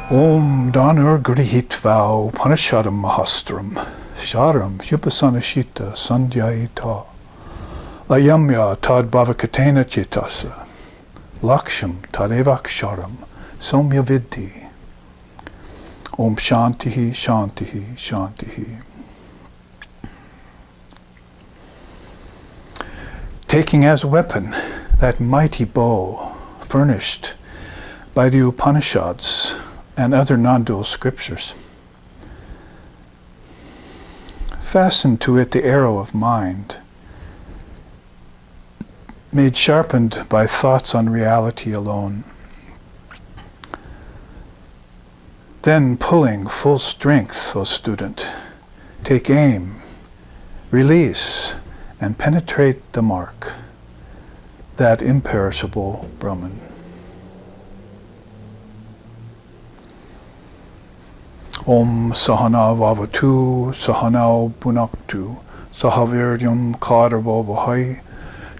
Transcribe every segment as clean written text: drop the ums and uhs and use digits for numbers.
Om Danur Grihitva Upanishadam Mahastram Sharam Yupasanashita Sandhyayita Ayamya Tad Bhavakatena Chitasa Laksham Tadevaksharam Somya Vidhi. Om Shantihi Shantihi Shantihi. Taking as a weapon that mighty bow furnished by the Upanishads and other non-dual scriptures, fasten to it the arrow of mind, made sharpened by thoughts on reality alone. Then pulling full strength, O student, take aim, release, and penetrate the mark, that imperishable Brahman. Om Sahana Vavatu, Sahana Punaktu, Sahaviryam Karavo Vahai,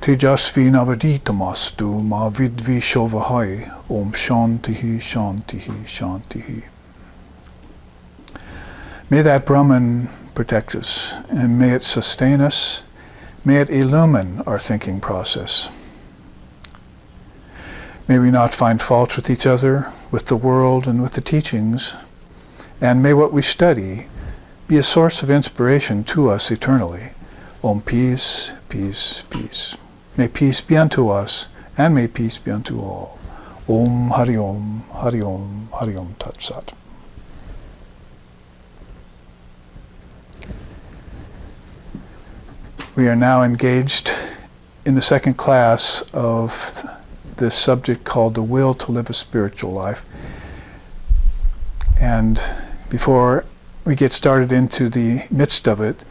Tejasvi Navaditamastu, Ma Vidvi Shovahai, Om Shantihi Shantihi Shantihi. May that Brahman protect us, and may it sustain us, may it illumine our thinking process. May we not find fault with each other, with the world, and with the teachings, and may what we study be a source of inspiration to us eternally. Om peace, peace, peace. May peace be unto us, and may peace be unto all. Om Hari Om, Hari Om, Hari Om Tat Sat. We are now engaged in the second class of this subject called the will to live a spiritual life. And before we get started into the midst of it,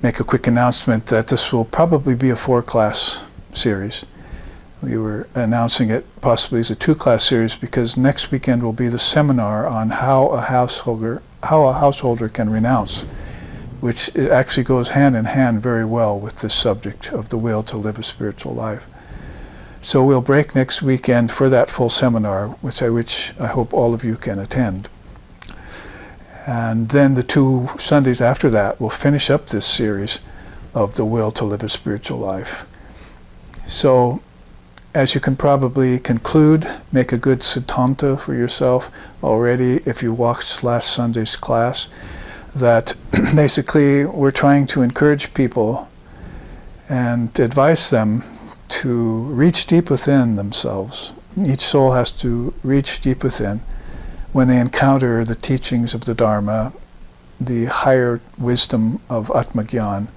make a quick announcement that this will probably be a 4-class series. We were announcing it possibly as a 2-class series because next weekend will be the seminar on how a householder can renounce, which it actually goes hand in hand very well with this subject of the will to live a spiritual life. So we'll break next weekend for that full seminar, which I hope all of you can attend. And then the 2 Sundays after that, we'll finish up this series of the will to live a spiritual life. So, as you can probably conclude, make a good siddhanta for yourself already if you watched last Sunday's class, that basically we're trying to encourage people and advise them to reach deep within themselves. Each soul has to reach deep within when they encounter the teachings of the Dharma, the higher wisdom of Atmagyan,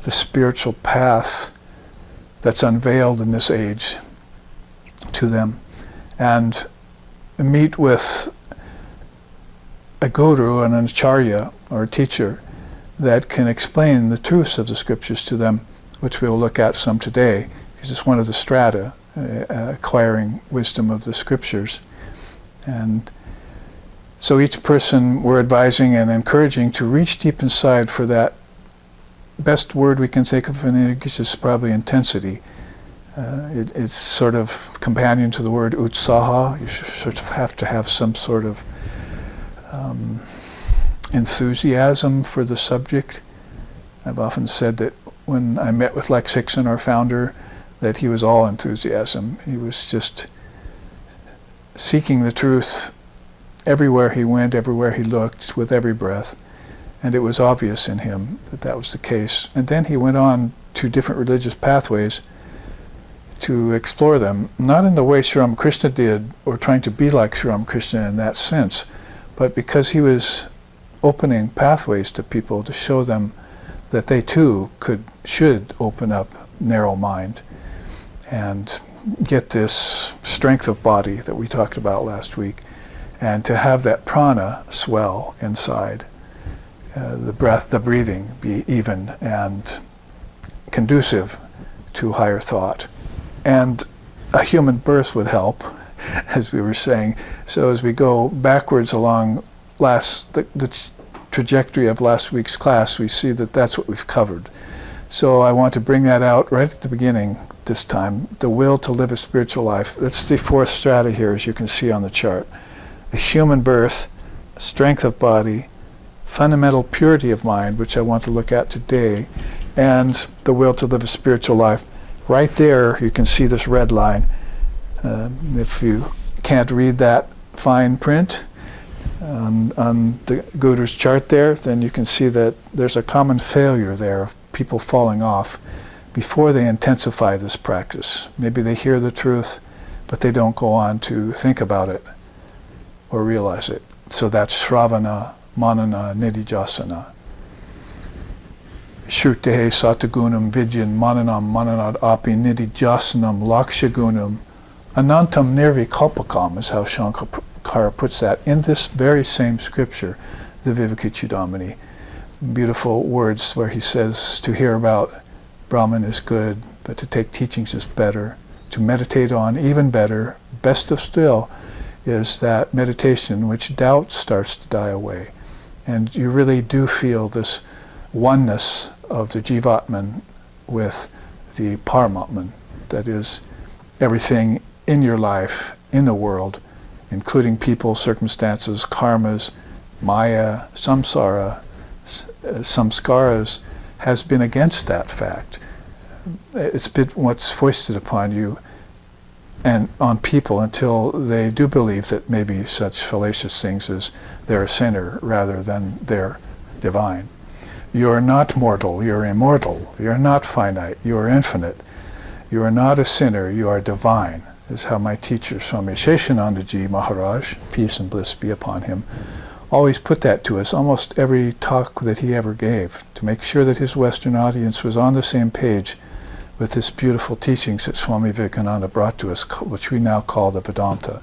the spiritual path that's unveiled in this age to them, and meet with a guru, an acharya, or a teacher that can explain the truths of the scriptures to them, which we'll look at some today, because it's one of the strata, acquiring wisdom of the scriptures. And so each person we're advising and encouraging to reach deep inside for that best word we can think of in English is probably intensity. It's sort of companion to the word utsaha. You sort of have to have some sort of enthusiasm for the subject. I've often said that when I met with Lex Hickson, our founder, that he was all enthusiasm. He was just seeking the truth everywhere he went, everywhere he looked, with every breath. And it was obvious in him that that was the case. And then he went on to different religious pathways to explore them, not in the way Sri Ramakrishna did, or trying to be like Sri Ramakrishna in that sense, but because he was opening pathways to people to show them that they too should open up narrow mind and get this strength of body that we talked about last week, and to have that prana swell inside, the breathing be even and conducive to higher thought. And a human birth would help, as we were saying. So as we go backwards along the trajectory of last week's class, we see that that's what we've covered. So I want to bring that out right at the beginning this time, the will to live a spiritual life. That's the 4th strata here, as you can see on the chart. a human birth, strength of body, fundamental purity of mind, which I want to look at today, and the will to live a spiritual life. Right there, you can see this red line. If you can't read that fine print on the Guru's chart there, then you can see that there's a common failure there of people falling off before they intensify this practice. Maybe they hear the truth, but they don't go on to think about it or realize it. So that's Shravana, Manana, Nidijasana. Shrutehe Satagunam Vidyan Mananam Mananad Api Nidijasanam Lakshagunam Anantam Nirvikalpakam is how Shankaracharya puts that in this very same scripture, the Vivekachudamani. Beautiful words where he says to hear about Brahman is good, but to take teachings is better. To meditate on even better, best of still, is that meditation in which doubt starts to die away. And you really do feel this oneness of the Jivatman with the Paramatman, that is everything in your life, in the world, including people, circumstances, karmas, maya, samsara, samskaras, has been against that fact. It's been what's foisted upon you and on people until they do believe that maybe such fallacious things as they're a sinner rather than they're divine. You're not mortal, you're immortal. You're not finite, you are infinite. You are not a sinner, you are divine, is how my teacher, Swami Sheshanandaji Maharaj, peace and bliss be upon him, always put that to us, almost every talk that he ever gave, to make sure that his Western audience was on the same page with this beautiful teachings that Swami Vivekananda brought to us, which we now call the Vedanta.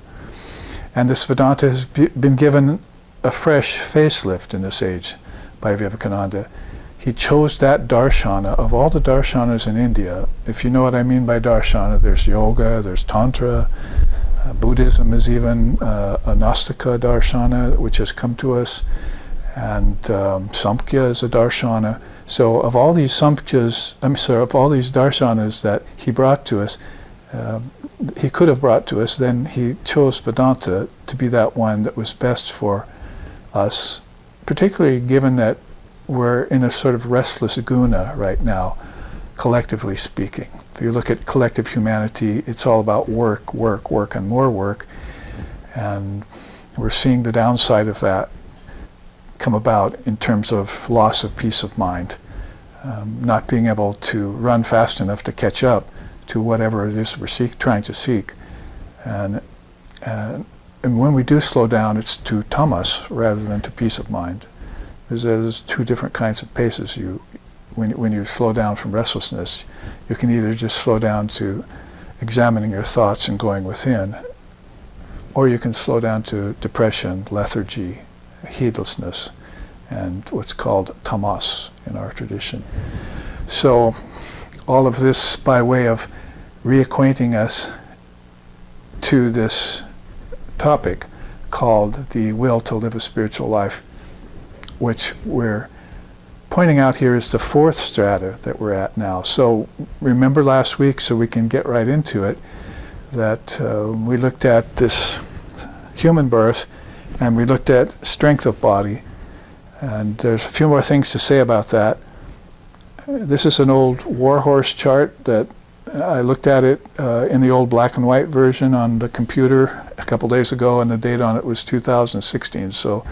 And this Vedanta has been given a fresh facelift in this age by Vivekananda. He chose that darshana. Of all the darshanas in India, if you know what I mean by darshana, there's yoga, there's tantra, Buddhism is even a Nastika darshana, which has come to us, and Samkhya is a darshana. So of all these Samkhyas, of all these darshanas that he brought to us, he could have brought to us, then he chose Vedanta to be that one that was best for us, particularly given that we're in a sort of restless guna right now, collectively speaking. If you look at collective humanity, it's all about work, work, work, and more work. And we're seeing the downside of that come about in terms of loss of peace of mind, not being able to run fast enough to catch up to whatever it is we're trying to seek. And when we do slow down, it's to tamas rather than to peace of mind. There's two different kinds of paces. When you slow down from restlessness, you can either just slow down to examining your thoughts and going within, or you can slow down to depression, lethargy, heedlessness, and what's called tamas in our tradition. So all of this by way of reacquainting us to this topic called the will to live a spiritual life, which we're pointing out here is the fourth strata that we're at now. So remember last week, so we can get right into it, that we looked at this human birth and we looked at strength of body. And there's a few more things to say about that. This is an old warhorse chart that I looked at it in the old black and white version on the computer a couple days ago, and the date on it was 2016. So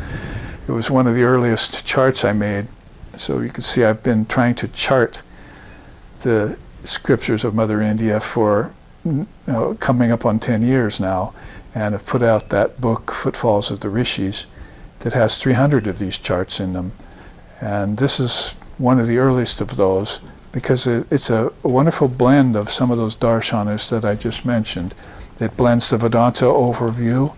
it was one of the earliest charts I made. So you can see I've been trying to chart the scriptures of Mother India for coming up on 10 years now, and have put out that book, Footfalls of the Rishis, that has 300 of these charts in them. And this is one of the earliest of those, because it's a wonderful blend of some of those darshanas that I just mentioned. It blends the Vedanta overview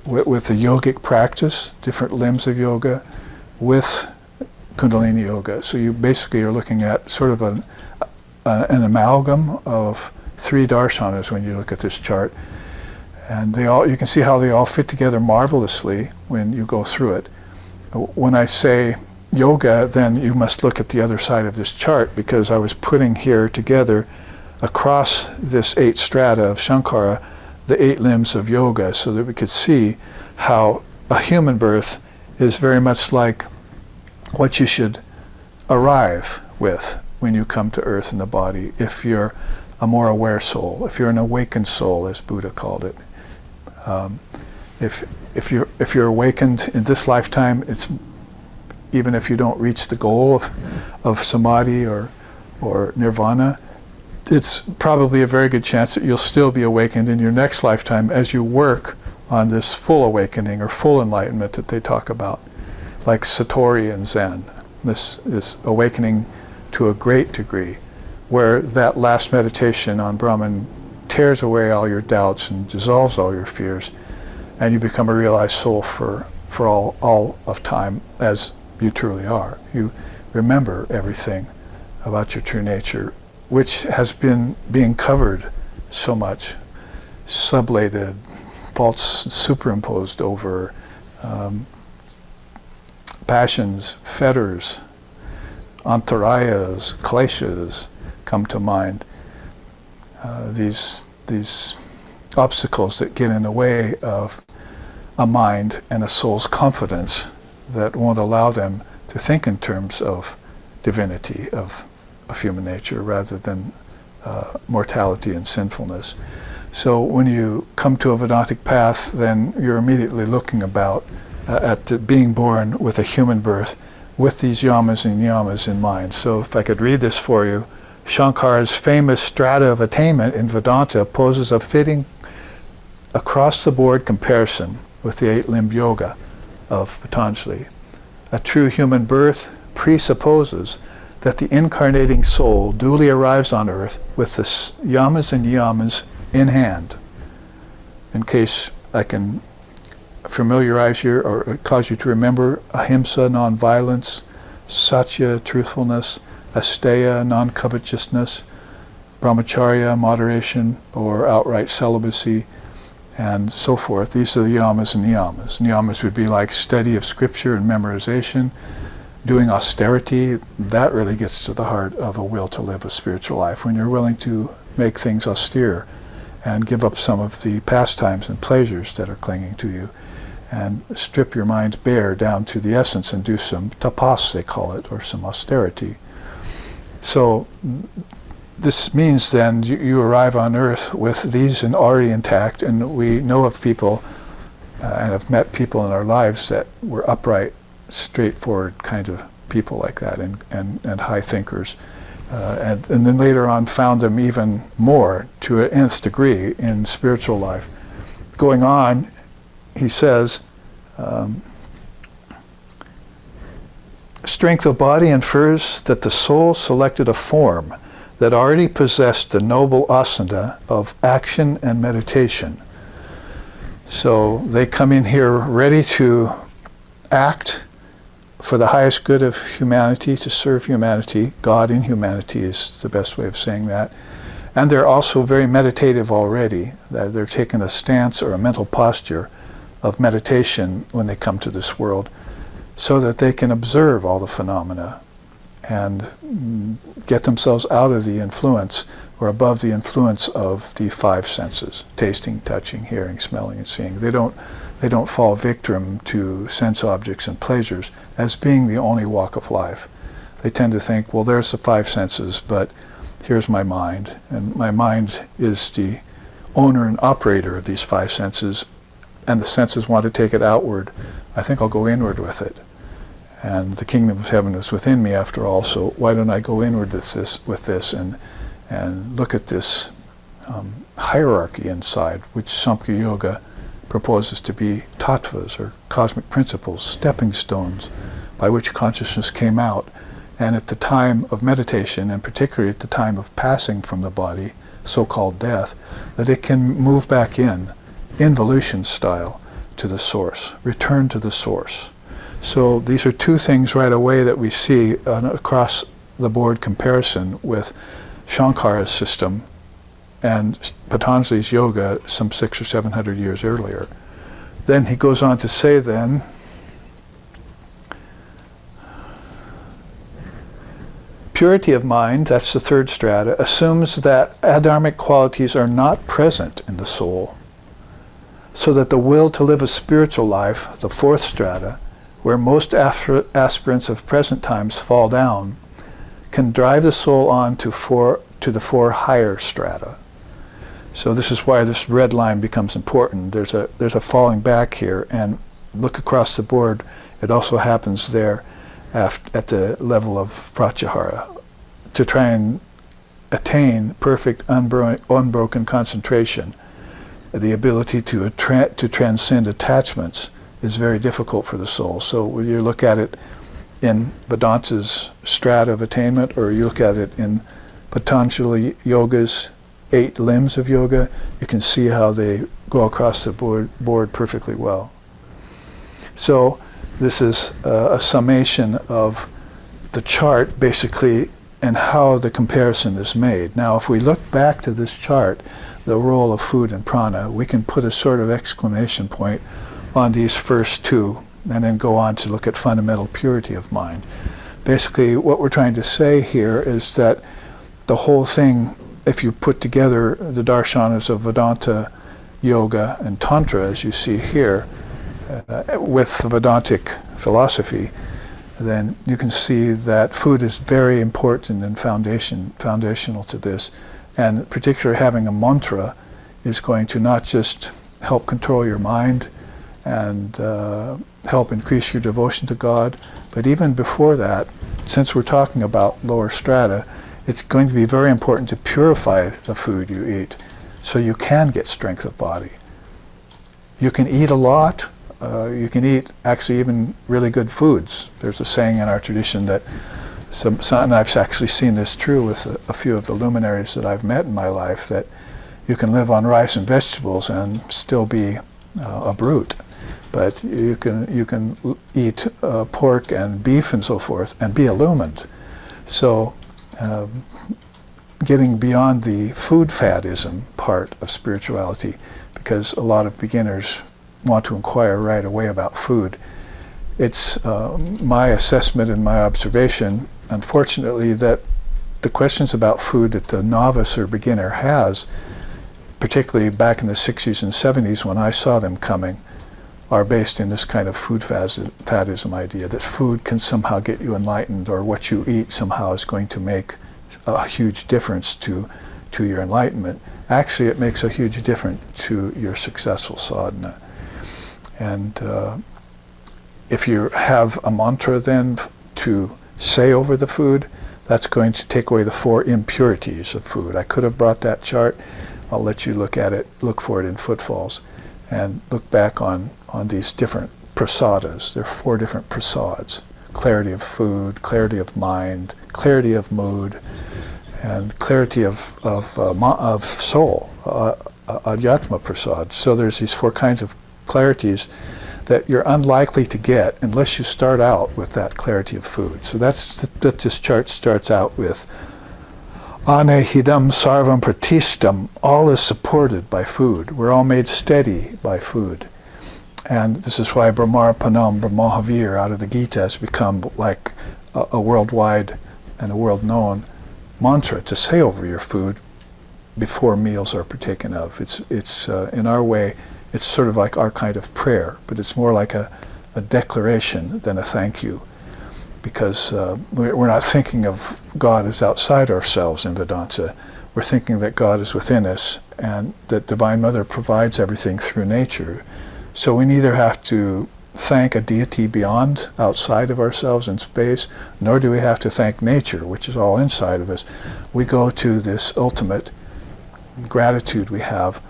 with the yogic practice, different limbs of yoga, with Kundalini Yoga. So you basically are looking at sort of an amalgam of three darshanas when you look at this chart. And you can see how they all fit together marvelously when you go through it. When I say yoga, then you must look at the other side of this chart, because I was putting here together across this 8 strata of Shankara the 8 limbs of yoga so that we could see how a human birth is very much like what you should arrive with when you come to earth in the body, if you're a more aware soul, if you're an awakened soul, as Buddha called it. If you're awakened in this lifetime, it's even if you don't reach the goal of samadhi or nirvana, it's probably a very good chance that you'll still be awakened in your next lifetime as you work on this full awakening or full enlightenment that they talk about, like Satori in Zen. This is awakening to a great degree, where that last meditation on Brahman tears away all your doubts and dissolves all your fears, and you become a realized soul for all of time as you truly are. You remember everything about your true nature, which has been being covered so much, sublated, false superimposed over, passions, fetters, antarayas, kleshas come to mind. These obstacles that get in the way of a mind and a soul's confidence that won't allow them to think in terms of divinity, of human nature, rather than mortality and sinfulness. So when you come to a Vedantic path, then you're immediately looking about at being born with a human birth with these yamas and niyamas in mind. So if I could read this for you, Shankara's famous strata of attainment in Vedanta poses a fitting across-the-board comparison with the 8-limbed yoga of Patanjali. A true human birth presupposes that the incarnating soul duly arrives on earth with the yamas and niyamas in hand. In case I can familiarize you or cause you to remember: ahimsa, non-violence; satya, truthfulness; asteya, non-covetousness; brahmacharya, moderation or outright celibacy, and so forth. These are the yamas and niyamas. Niyamas would be like study of scripture and memorization, doing austerity. That really gets to the heart of a will to live a spiritual life, when you're willing to make things austere and give up some of the pastimes and pleasures that are clinging to you, and strip your mind bare down to the essence and do some tapas, they call it, or some austerity. So this means then you arrive on earth with these already intact, and we know of people and have met people in our lives that were upright, straightforward kind of people like that, and high thinkers. And then later on found them even more to an nth degree in spiritual life. Going on, he says, strength of body infers that the soul selected a form that already possessed the noble asana of action and meditation. So they come in here ready to act for the highest good of humanity, to serve humanity. God in humanity is the best way of saying that. And they're also very meditative already. They're taking a stance or a mental posture of meditation when they come to this world, so that they can observe all the phenomena and get themselves out of the influence or above the influence of the 5 senses: tasting, touching, hearing, smelling, and seeing. They don't fall victim to sense objects and pleasures as being the only walk of life. They tend to think, well, there's the 5 senses, but here's my mind, and my mind is the owner and operator of these 5 senses, and the senses want to take it outward. I think I'll go inward with it. And the kingdom of heaven is within me after all, so why don't I go inward with this and look at this hierarchy inside, which Samkhya Yoga proposes to be tattvas, or cosmic principles, stepping stones by which consciousness came out. And at the time of meditation, and particularly at the time of passing from the body, so-called death, that it can move back in, involution style, to the source, return to the source. So these are 2 things right away that we see across the board comparison with Shankara's system and Patanjali's yoga some 600 or 700 years earlier. Then he goes on to say then, purity of mind, that's the 3rd strata, assumes that adharmic qualities are not present in the soul so that the will to live a spiritual life, the fourth strata, where most aspirants of present times fall down, can drive the soul on to the four higher strata. So this is why this red line becomes important. There's a falling back here, and look across the board. It also happens there at the level of pratyahara, to try and attain perfect unbroken concentration. The ability to transcend attachments is very difficult for the soul. So whether you look at it in Vedanta's strata of attainment, or you look at it in Patanjali Yoga's 8 limbs of yoga, you can see how they go across the board perfectly well. So this is a summation of the chart, basically, and how the comparison is made. Now, if we look back to this chart, the role of food and prana, we can put a sort of exclamation point on these first two, and then go on to look at fundamental purity of mind. Basically, what we're trying to say here is that the whole thing, if you put together the darshanas of Vedanta, Yoga, and Tantra, as you see here, with the Vedantic philosophy, then you can see that food is very important and foundational to this. And particularly having a mantra is going to not just help control your mind and help increase your devotion to God, but even before that, since we're talking about lower strata, it's going to be very important to purify the food you eat so you can get strength of body. You can eat a lot. You can eat actually even really good foods. There's a saying in our tradition that, and I've actually seen this true with a few of the luminaries that I've met in my life, that you can live on rice and vegetables and still be a brute. But you can eat pork and beef and so forth and be illumined. So getting beyond the food faddism part of spirituality, because a lot of beginners want to inquire right away about food. It's my assessment and my observation, unfortunately, that the questions about food that the novice or beginner has, particularly back in the 60s and 70s when I saw them coming, are based in this kind of food faddism idea, that food can somehow get you enlightened, or what you eat somehow is going to make a huge difference to your enlightenment. Actually, it makes a huge difference to your successful sadhana. And if you have a mantra then to say over the food, that's going to take away the 4 impurities of food. I could have brought that chart. I'll let you look at it, look for it in Footfalls, and look back on these different prasadas. There are 4 different prasads: clarity of food, clarity of mind, clarity of mood, and clarity of soul, adhyatma prasad. So there's these 4 kinds of clarities that you're unlikely to get unless you start out with that clarity of food. So that's that this chart starts out with anehidam sarvam pratistam. All is supported by food. We're all made steady by food. And this is why Brahmarpanam, Brahmahavir out of the Gita has become like a worldwide and a world-known mantra to say over your food before meals are partaken of. It's in our way, it's sort of like our kind of prayer, but it's more like a declaration than a thank you, because we're not thinking of God as outside ourselves in Vedanta. We're thinking that God is within us and that Divine Mother provides everything through nature. So we neither have to thank a deity beyond, outside of ourselves in space, nor do we have to thank nature, which is all inside of us. We go to this ultimate gratitude we have,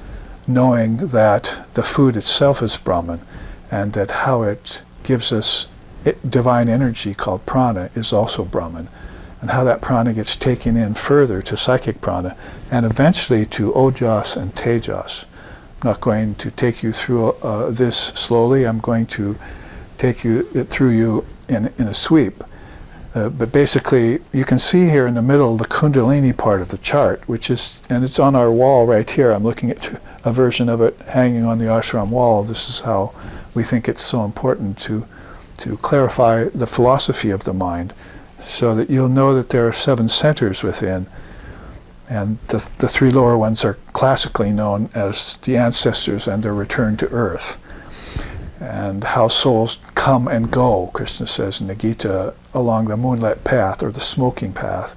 knowing that the food itself is Brahman, and that how it gives us divine energy called prana is also Brahman, and how that prana gets taken in further to psychic prana, and eventually to ojas and tejas. I'm not going to take you through this slowly. I'm going to take it through you in a sweep. But basically, you can see here in the middle the Kundalini part of the chart, which is, and it's on our wall right here. I'm looking at a version of it hanging on the ashram wall. This is how we think it's so important to clarify the philosophy of the mind, so that you'll know that there are 7 centers within. And the three lower ones are classically known as the ancestors and their return to earth. And how souls come and go, Krishna says in the Gita, along the moonlit path or the smoky path.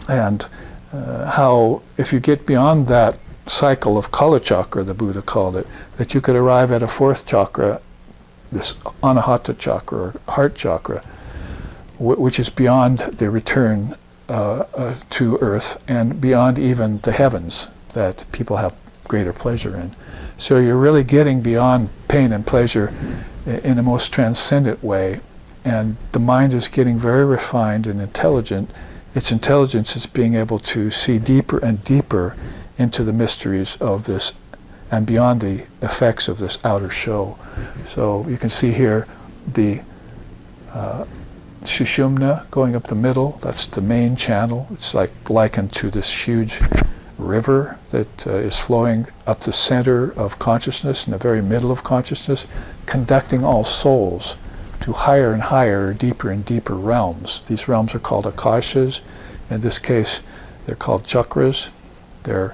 And how if you get beyond that cycle of Kala chakra, the Buddha called it, that you could arrive at a fourth chakra, this Anahata chakra, or heart chakra, which is beyond the return to earth and beyond even the heavens that people have greater pleasure in. So you're really getting beyond pain and pleasure in a most transcendent way, and the mind is getting very refined and intelligent. Its intelligence is being able to see deeper and deeper into the mysteries of this and beyond the effects of this outer show. So you can see here the Sushumna going up the middle. That's the main channel. It's like likened to this huge river that is flowing up the center of consciousness, in the very middle of consciousness, conducting all souls to higher and higher, deeper and deeper realms. These realms are called akashas. In this case, they're called chakras. They're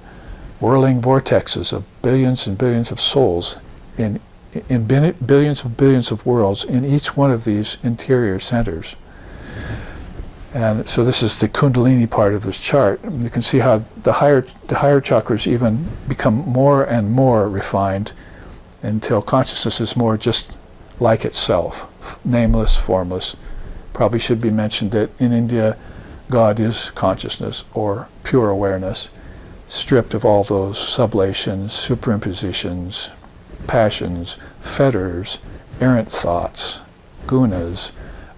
whirling vortexes of billions and billions of souls in billions of worlds in each one of these interior centers. And so this is the Kundalini part of this chart. You can see how the higher chakras even become more and more refined until consciousness is more just like itself, nameless, formless. Probably should be mentioned that in India, God is consciousness or pure awareness, stripped of all those sublations, superimpositions, passions, fetters, errant thoughts, gunas.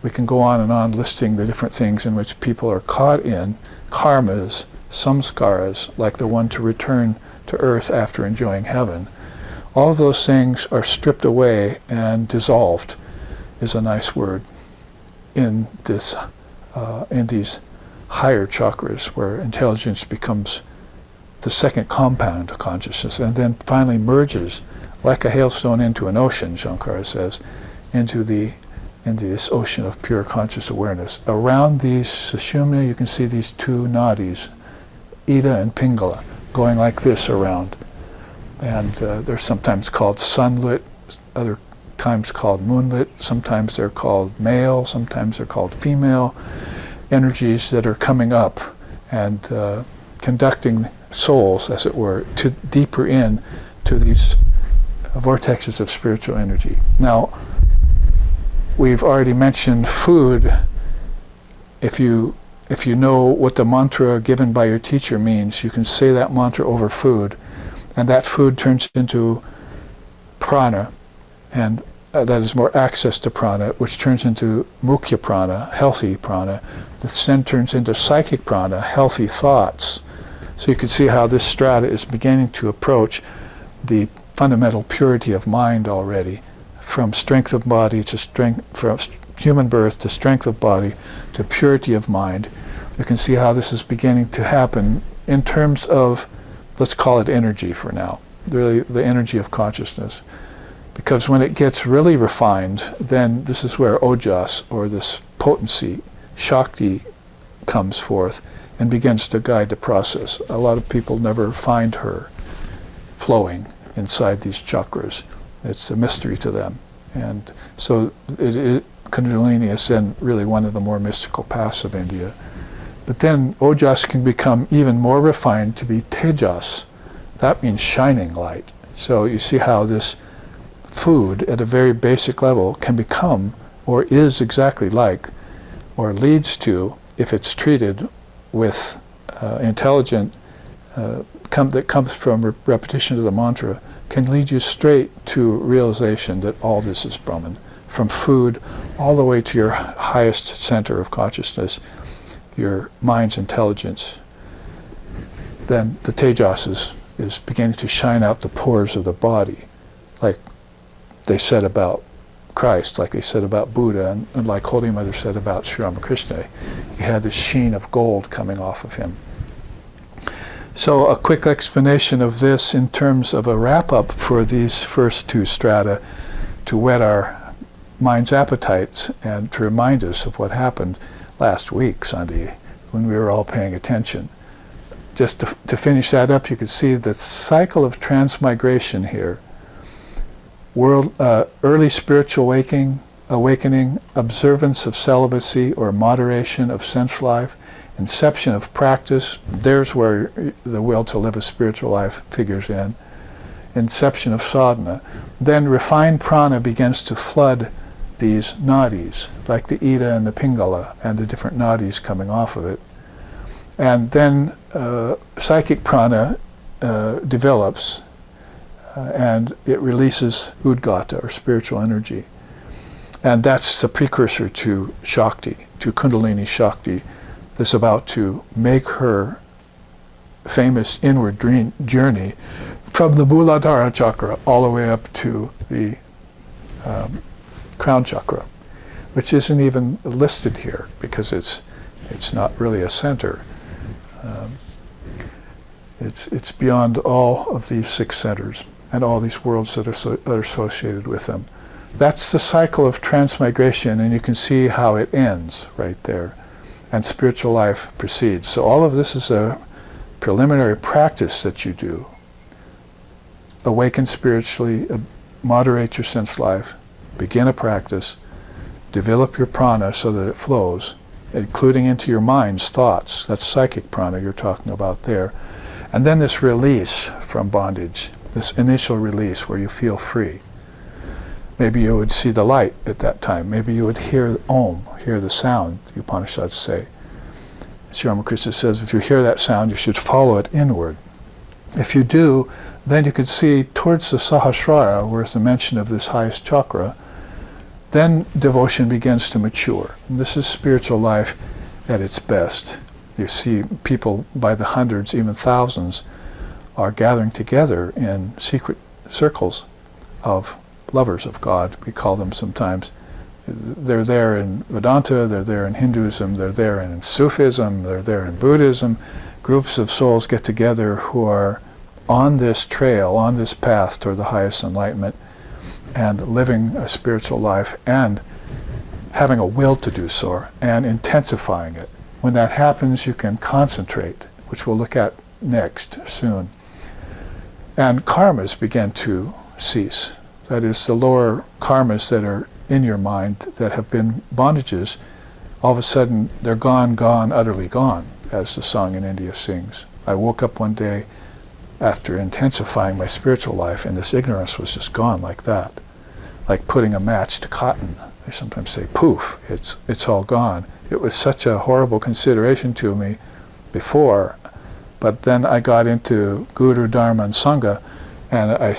We can go on and on listing the different things in which people are caught in, karmas, samskaras, like the one to return to earth after enjoying heaven. All of those things are stripped away and dissolved, is a nice word, in these higher chakras where intelligence becomes the second compound of consciousness and then finally merges like a hailstone into an ocean, Shankara says, into this ocean of pure conscious awareness. Around these Sushumna, you can see these two nadis, Ida and Pingala, going like this around. And they're sometimes called sunlit, other times called moonlit, sometimes they're called male, sometimes they're called female, energies that are coming up and conducting souls, as it were, to deeper in to these vortexes of spiritual energy. Now, we've already mentioned food. If you know what the mantra given by your teacher means, you can say that mantra over food, and that food turns into prana, and that is more access to prana, which turns into mukhya prana, healthy prana. This then turns into psychic prana, healthy thoughts. So you can see how this strata is beginning to approach the fundamental purity of mind already, from strength of body to strength, from human birth to strength of body to purity of mind. You can see how this is beginning to happen in terms of, let's call it energy for now, really the energy of consciousness. Because when it gets really refined, then this is where ojas, or this potency, Shakti, comes forth and begins to guide the process. A lot of people never find her flowing inside these chakras. It's a mystery to them. And so Kundalini is then really one of the more mystical paths of India. But then ojas can become even more refined to be tejas. That means shining light. So you see how this food at a very basic level can become, or is exactly like, or leads to, if it's treated with intelligent, that comes from repetition of the mantra, can lead you straight to realization that all this is Brahman, from food all the way to your highest center of consciousness, your mind's intelligence. Then the tejas is beginning to shine out the pores of the body, like they said about Christ, like they said about Buddha, and like Holy Mother said about Sri Ramakrishna. He had this sheen of gold coming off of him. So a quick explanation of this in terms of a wrap-up for these first two strata to whet our mind's appetites and to remind us of what happened last week, Sunday, when we were all paying attention. Just to finish that up, you can see the cycle of transmigration here. Early spiritual awakening, observance of celibacy or moderation of sense life, inception of practice, there's where the will to live a spiritual life figures in, inception of sadhana. Then refined prana begins to flood these nadis, like the Ida and the Pingala, and the different nadis coming off of it. And then psychic prana develops, and it releases udgata, or spiritual energy. And that's the precursor to Shakti, to Kundalini Shakti, that's about to make her famous inward journey from the Muladhara chakra all the way up to the crown chakra, which isn't even listed here because it's not really a center. It's beyond all of these 6 centers and all these worlds that are associated with them. That's the cycle of transmigration, and you can see how it ends right there, and spiritual life proceeds. So all of this is a preliminary practice that you do. Awaken spiritually, moderate your sense life, begin a practice, develop your prana so that it flows, including into your mind's thoughts. That's psychic prana you're talking about there. And then this release from bondage, this initial release where you feel free. Maybe you would see the light at that time. Maybe you would hear Om, hear the sound, the Upanishads say. Sri Ramakrishna says, if you hear that sound, you should follow it inward. If you do, then you can see towards the Sahasrara, where is the mention of this highest chakra, then devotion begins to mature. And this is spiritual life at its best. You see people by the hundreds, even thousands, are gathering together in secret circles of lovers of God, we call them sometimes. They're there in Vedanta, they're there in Hinduism, they're there in Sufism, they're there in Buddhism. Groups of souls get together who are on this trail, on this path toward the highest enlightenment, and living a spiritual life and having a will to do so, and intensifying it. When that happens, you can concentrate, which we'll look at next soon. And karmas begin to cease. That is, the lower karmas that are in your mind that have been bondages, all of a sudden they're gone, utterly gone, as the song in India sings. I woke up one day after intensifying my spiritual life, and this ignorance was just gone like that. Like putting a match to cotton. They sometimes say, poof, it's all gone. It was such a horrible consideration to me before, but then I got into Guru, Dharma, and Sangha, and I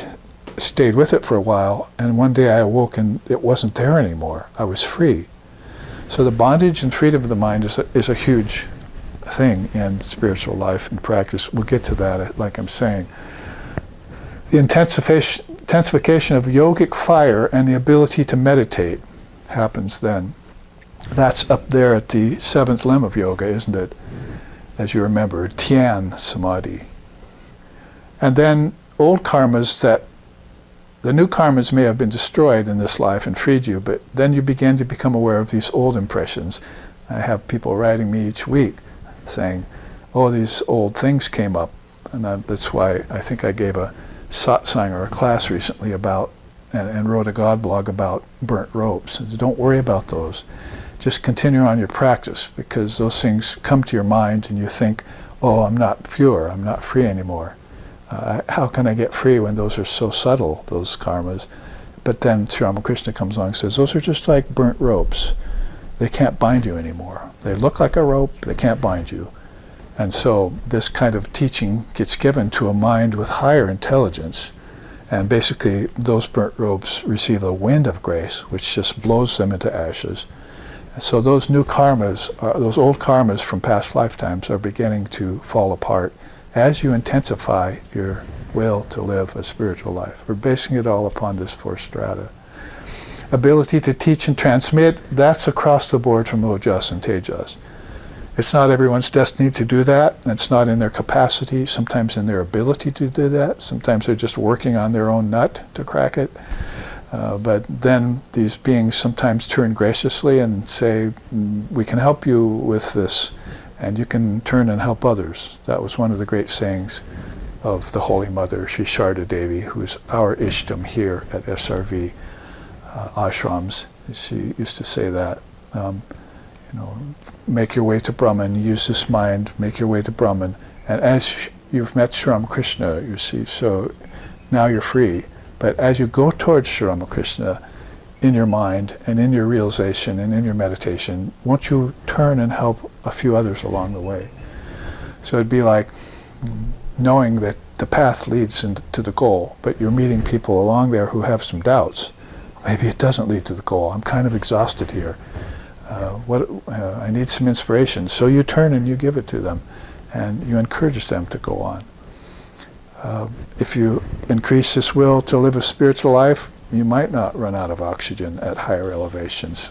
stayed with it for a while, and one day I awoke and it wasn't there anymore. I was free. So the bondage and freedom of the mind is a huge thing in spiritual life and practice. We'll get to that, like I'm saying. The intensification of yogic fire and the ability to meditate happens then. That's up there at the 7th limb of yoga, isn't it? As you remember, Tian Samadhi. And then old karmas the new karmas may have been destroyed in this life and freed you, but then you begin to become aware of these old impressions. I have people writing me each week saying, oh, these old things came up. And that's why I think I gave a satsang or a class recently about, and wrote a God blog about burnt ropes. And don't worry about those. Just continue on your practice, because those things come to your mind and you think, oh, I'm not pure, I'm not free anymore. How can I get free when those are so subtle, those karmas? But then Sri Ramakrishna comes along and says, those are just like burnt ropes. They can't bind you anymore. They look like a rope, they can't bind you. And so this kind of teaching gets given to a mind with higher intelligence, and basically those burnt ropes receive a wind of grace, which just blows them into ashes. And so those new karmas, those old karmas from past lifetimes are beginning to fall apart as you intensify your will to live a spiritual life. We're basing it all upon this 4 strata. Ability to teach and transmit, that's across the board from Ojas and Tejas. It's not everyone's destiny to do that. It's not in their capacity, sometimes in their ability to do that. Sometimes they're just working on their own nut to crack it. But then these beings sometimes turn graciously and say, we can help you with this. and you can turn and help others. That was one of the great sayings of the Holy Mother, Sri Sharda Devi, who's our Ishtam here at SRV ashrams. She used to say that, make your way to Brahman, use this mind, make your way to Brahman. And as you've met Sri Ramakrishna, you see, so now you're free. But as you go towards Sri Ramakrishna, in your mind and in your realization and in your meditation, won't you turn and help a few others along the way? So it'd be like knowing that the path leads to the goal, but you're meeting people along there who have some doubts. Maybe it doesn't lead to the goal. I'm kind of exhausted here. I need some inspiration. So you turn and you give it to them, and you encourage them to go on. If you increase this will to live a spiritual life, you might not run out of oxygen at higher elevations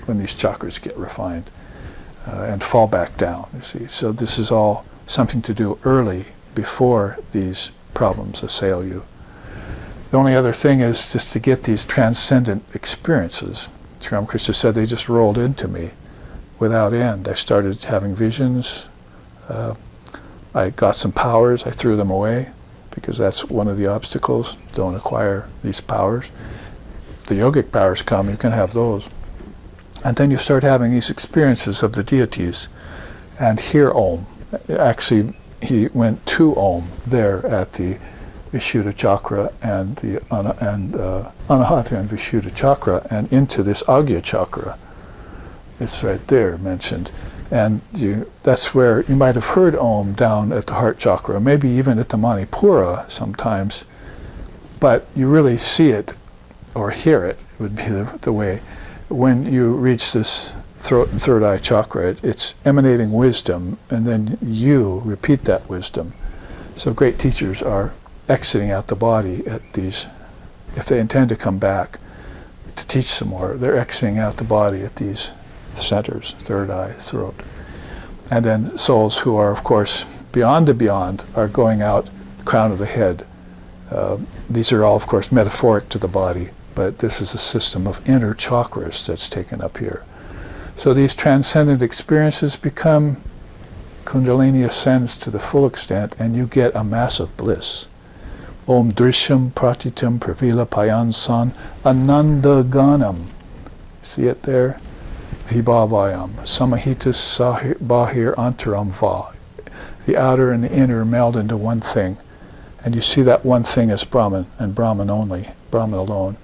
when these chakras get refined and fall back down, you see. So this is all something to do early before these problems assail you. The only other thing is just to get these transcendent experiences. Sri Ramakrishna said they just rolled into me without end. I started having visions. I got some powers. I threw them away because that's one of the obstacles. Don't acquire these powers. The yogic powers come, you can have those. And then you start having these experiences of the deities and hear Om. Actually, he went to Om there at the Vishuddha Chakra and the Anahata and Vishuddha Chakra and into this Agya Chakra. It's right there mentioned. And that's where you might have heard Om down at the heart chakra, maybe even at the Manipura sometimes, but you really see it or hear it would be the way. When you reach this throat and third eye chakra, it's emanating wisdom, and then you repeat that wisdom. So great teachers are exiting out the body at these, if they intend to come back to teach some more, they're exiting out the body at these centers, third eye, throat. And then souls who are, of course, beyond the beyond are going out crown of the head. These are all, of course, metaphoric to the body, but this is a system of inner chakras that's taken up here. So these transcendent experiences become, Kundalini ascends to the full extent, and you get a massive bliss. Om Drishyam Pratitam Pravila Payansan Ananda Ganam. See it there? Vibhavayam Samahitas Bahir Antaram Va. The outer and the inner meld into one thing. And you see that one thing as Brahman, and Brahman only, Brahman alone.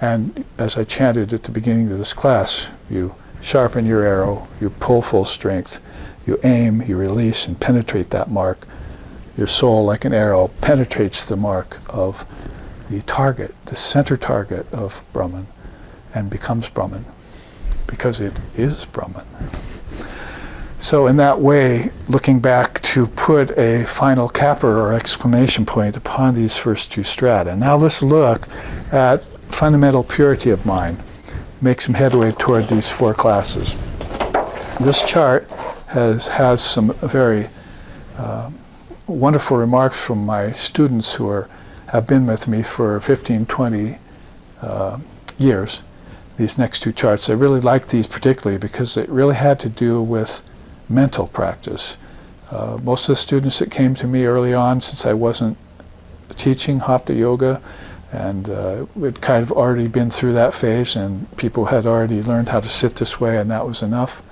And as I chanted at the beginning of this class, you sharpen your arrow, you pull full strength, you aim, you release and penetrate that mark. Your soul, like an arrow, penetrates the mark of the target, the center target of Brahman, and becomes Brahman, because it is Brahman. So in that way, looking back to put a final capper or exclamation point upon these first two strata. Now let's look at fundamental purity of mind. Make some headway toward these four classes. This chart has some very wonderful remarks from my students who have been with me for 15, 20 years. These next two charts, I really like these particularly because it really had to do with mental practice. Most of the students that came to me early on, since I wasn't teaching Hatha Yoga, and we'd kind of already been through that phase, and people had already learned how to sit this way, and that was enough.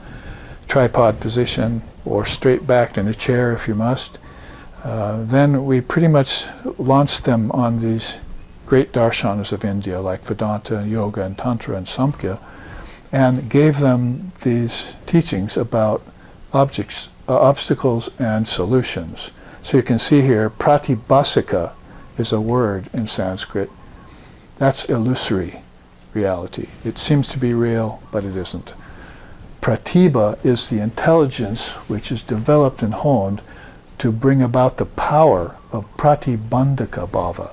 Tripod position, or straight backed in a chair if you must. Then we pretty much launched them on these great darshanas of India, like Vedanta, Yoga, and Tantra, and Samkhya, and gave them these teachings about obstacles and solutions. So you can see here, pratibhasika is a word in Sanskrit. That's illusory reality. It seems to be real, but it isn't. Pratibha is the intelligence which is developed and honed to bring about the power of pratibandhaka bhava.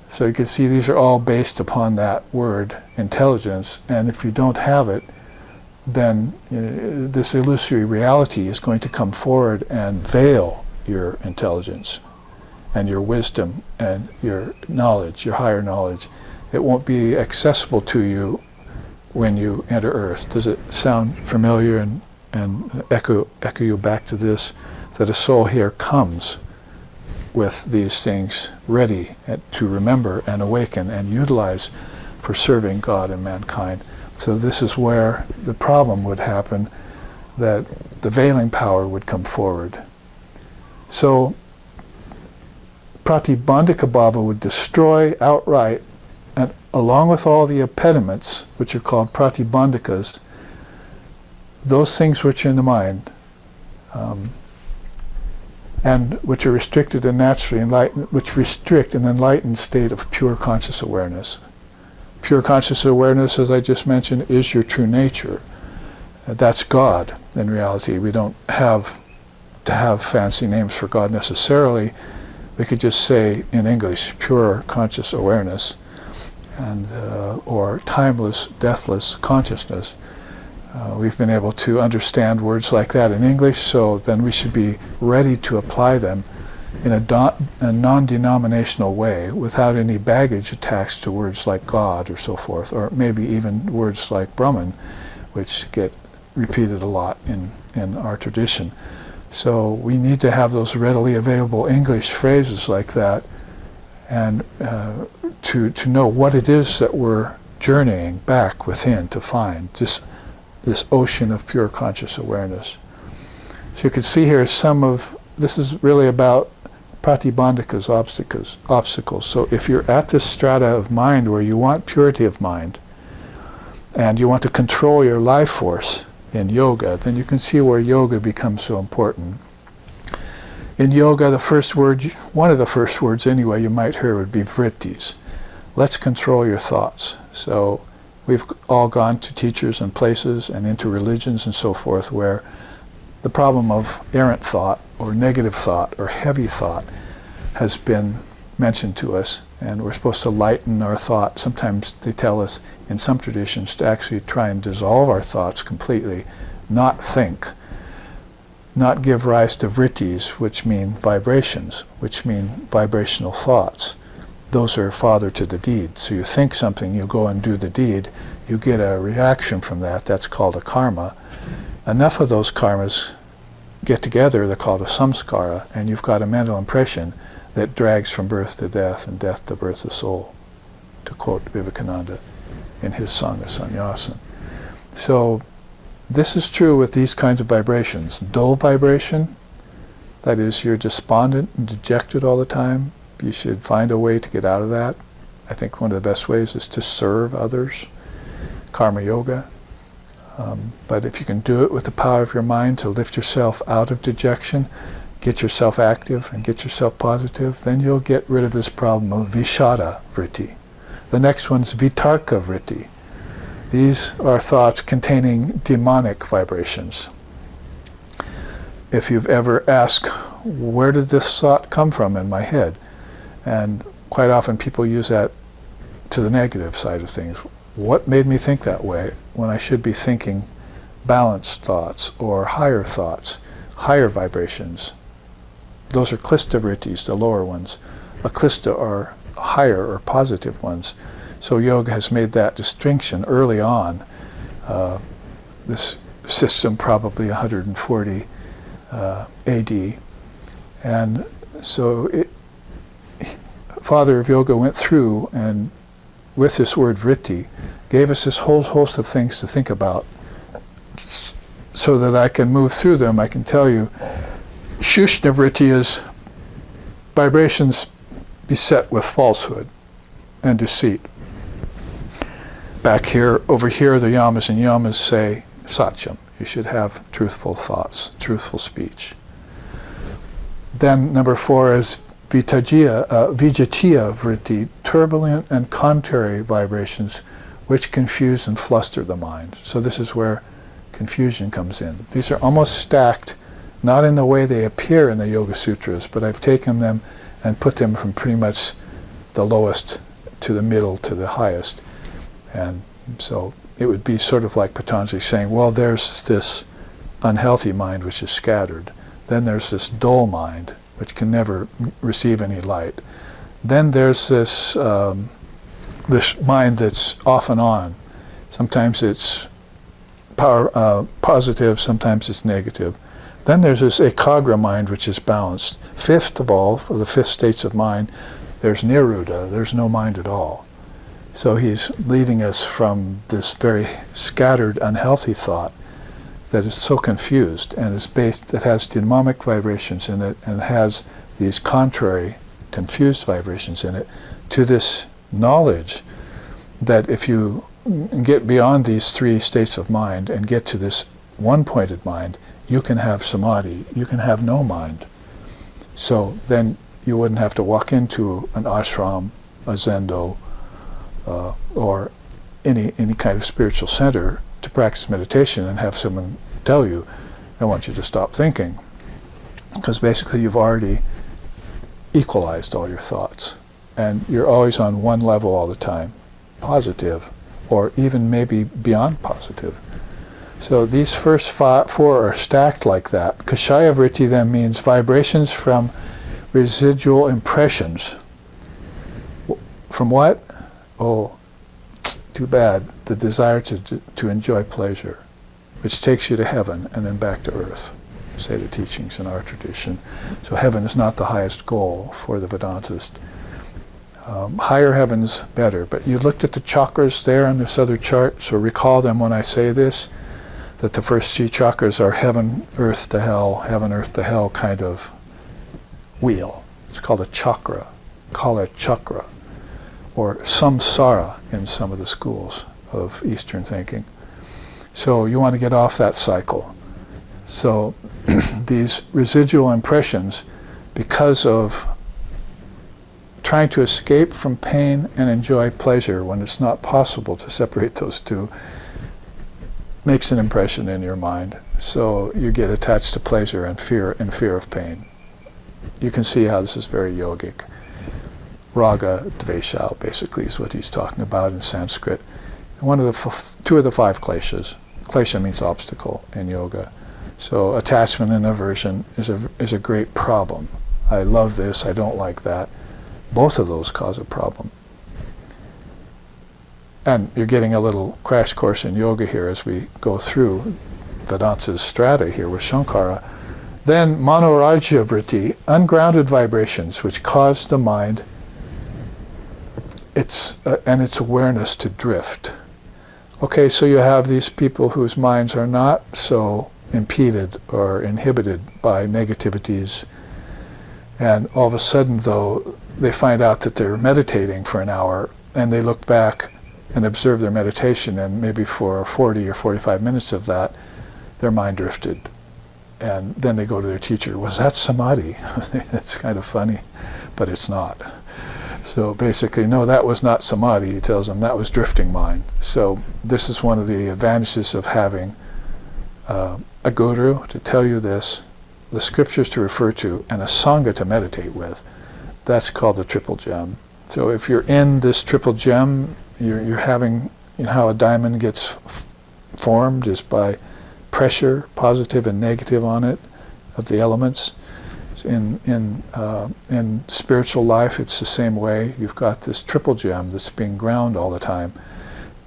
So you can see these are all based upon that word, intelligence, and if you don't have it, then this illusory reality is going to come forward and veil your intelligence and your wisdom and your knowledge, your higher knowledge. It won't be accessible to you when you enter Earth. Does it sound familiar and and echo you back to this, that a soul here comes with these things ready to remember and awaken and utilize for serving God and mankind. So this is where the problem would happen, that the veiling power would come forward. So pratibandhika bhava would destroy outright, and along with all the impediments, which are called pratibandhikas, those things which are in the mind, and which are restricted and naturally enlightened, which restrict an enlightened state of pure conscious awareness. Pure conscious awareness, as I just mentioned, is your true nature. That's God, in reality. We don't have to have fancy names for God necessarily. We could just say, in English, pure conscious awareness, and or timeless, deathless consciousness. We've been able to understand words like that in English, so then we should be ready to apply them in a non-denominational way, without any baggage attached to words like God or so forth, or maybe even words like Brahman, which get repeated a lot in our tradition. So we need to have those readily available English phrases like that, and to know what it is that we're journeying back within to find, this ocean of pure conscious awareness. So you can see here this is really about pratibandhikas, obstacles. So if you're at this strata of mind where you want purity of mind, and you want to control your life force in yoga, then you can see where yoga becomes so important. In yoga, one of the first words anyway you might hear would be vrittis. Let's control your thoughts. So we've all gone to teachers and places and into religions and so forth where the problem of errant thought or negative thought or heavy thought has been mentioned to us, and we're supposed to lighten our thought. Sometimes they tell us in some traditions to actually try and dissolve our thoughts completely, not think, not give rise to vrittis, which mean vibrations, which mean vibrational thoughts. Those are father to the deed. So you think something, you go and do the deed, you get a reaction from that, that's called a karma. Enough of those karmas get together, they're called a samskara, and you've got a mental impression that drags from birth to death and death to birth of soul, to quote Vivekananda in his Sangha Sannyasin. So this is true with these kinds of vibrations. Dull vibration, that is, you're despondent and dejected all the time, you should find a way to get out of that. I think one of the best ways is to serve others, karma yoga. But if you can do it with the power of your mind to lift yourself out of dejection, get yourself active and get yourself positive, then you'll get rid of this problem of vishada vritti. The next one's vitarka vritti. These are thoughts containing demonic vibrations. If you've ever asked, where did this thought come from in my head? And quite often people use that to the negative side of things. What made me think that way when I should be thinking balanced thoughts or higher thoughts, higher vibrations? Those are klista vrittis, the lower ones. Aklista are higher or positive ones. So yoga has made that distinction early on. This system probably 140 AD. And so Father of Yoga went through and with this word vritti gave us this whole host of things to think about. So that I can move through them, I can tell you, Shushna vritti is vibrations beset with falsehood and deceit. Back here, over here, the yamas and yamas say satyam. You should have truthful thoughts, truthful speech. Then number 4 is vijatiya vritti, turbulent and contrary vibrations which confuse and fluster the mind. So this is where confusion comes in. These are almost stacked, not in the way they appear in the Yoga Sutras, but I've taken them and put them from pretty much the lowest to the middle to the highest. And so it would be sort of like Patanjali saying, well, there's this unhealthy mind which is scattered. Then there's this dull mind which can never receive any light. Then there's this this mind that's off and on. Sometimes it's positive, sometimes it's negative. Then there's this ekagra mind, which is balanced. Fifth of all, for the fifth states of mind, there's niruddha, there's no mind at all. So he's leading us from this very scattered, unhealthy thought that is so confused and is based, that has demonic vibrations in it and has these contrary, confused vibrations in it, to this knowledge that if you get beyond these three states of mind and get to this one-pointed mind, you can have samadhi, you can have no mind. So then you wouldn't have to walk into an ashram, a zendo, or any kind of spiritual center to practice meditation and have someone tell you, I want you to stop thinking. Because basically you've already equalized all your thoughts. And you're always on one level all the time, positive, or even maybe beyond positive. So these first four are stacked like that. Kashaya vritti then means vibrations from residual impressions. From what? Oh, too bad. The desire to enjoy pleasure, which takes you to heaven and then back to earth, say the teachings in our tradition. So heaven is not the highest goal for the Vedantist. Higher heaven's better, but you looked at the chakras there on this other chart, so recall them when I say this, that the first three chakras are heaven, earth to hell kind of wheel. It's called a chakra, kala chakra, or samsara in some of the schools of Eastern thinking. So you want to get off that cycle. So these residual impressions, because of trying to escape from pain and enjoy pleasure when it's not possible to separate those two, makes an impression in your mind. So you get attached to pleasure and fear of pain. You can see how this is very yogic. Raga, dvesha, basically, is what he's talking about in Sanskrit. One of the two of the five kleshas. Klesha means obstacle in yoga. So attachment and aversion is a great problem. I love this, I don't like that. Both of those cause a problem. And you're getting a little crash course in yoga here as we go through Vedanta's strata here with Shankara. Then manorajya vritti, ungrounded vibrations which cause the mind and its awareness to drift. Okay, so you have these people whose minds are not so impeded or inhibited by negativities, and all of a sudden, though, they find out that they're meditating for an hour, and they look back and observe their meditation, and maybe for 40 or 45 minutes of that, their mind drifted. And then they go to their teacher, was that samadhi? It's kind of funny, but it's not. So basically, no, that was not samadhi, he tells them, that was drifting mind. So this is one of the advantages of having a guru to tell you this, the scriptures to refer to, and a sangha to meditate with. That's called the triple gem. So if you're in this triple gem, you're having, you know how a diamond gets formed is by pressure, positive and negative on it, of the elements. In spiritual life, it's the same way. You've got this triple gem that's being ground all the time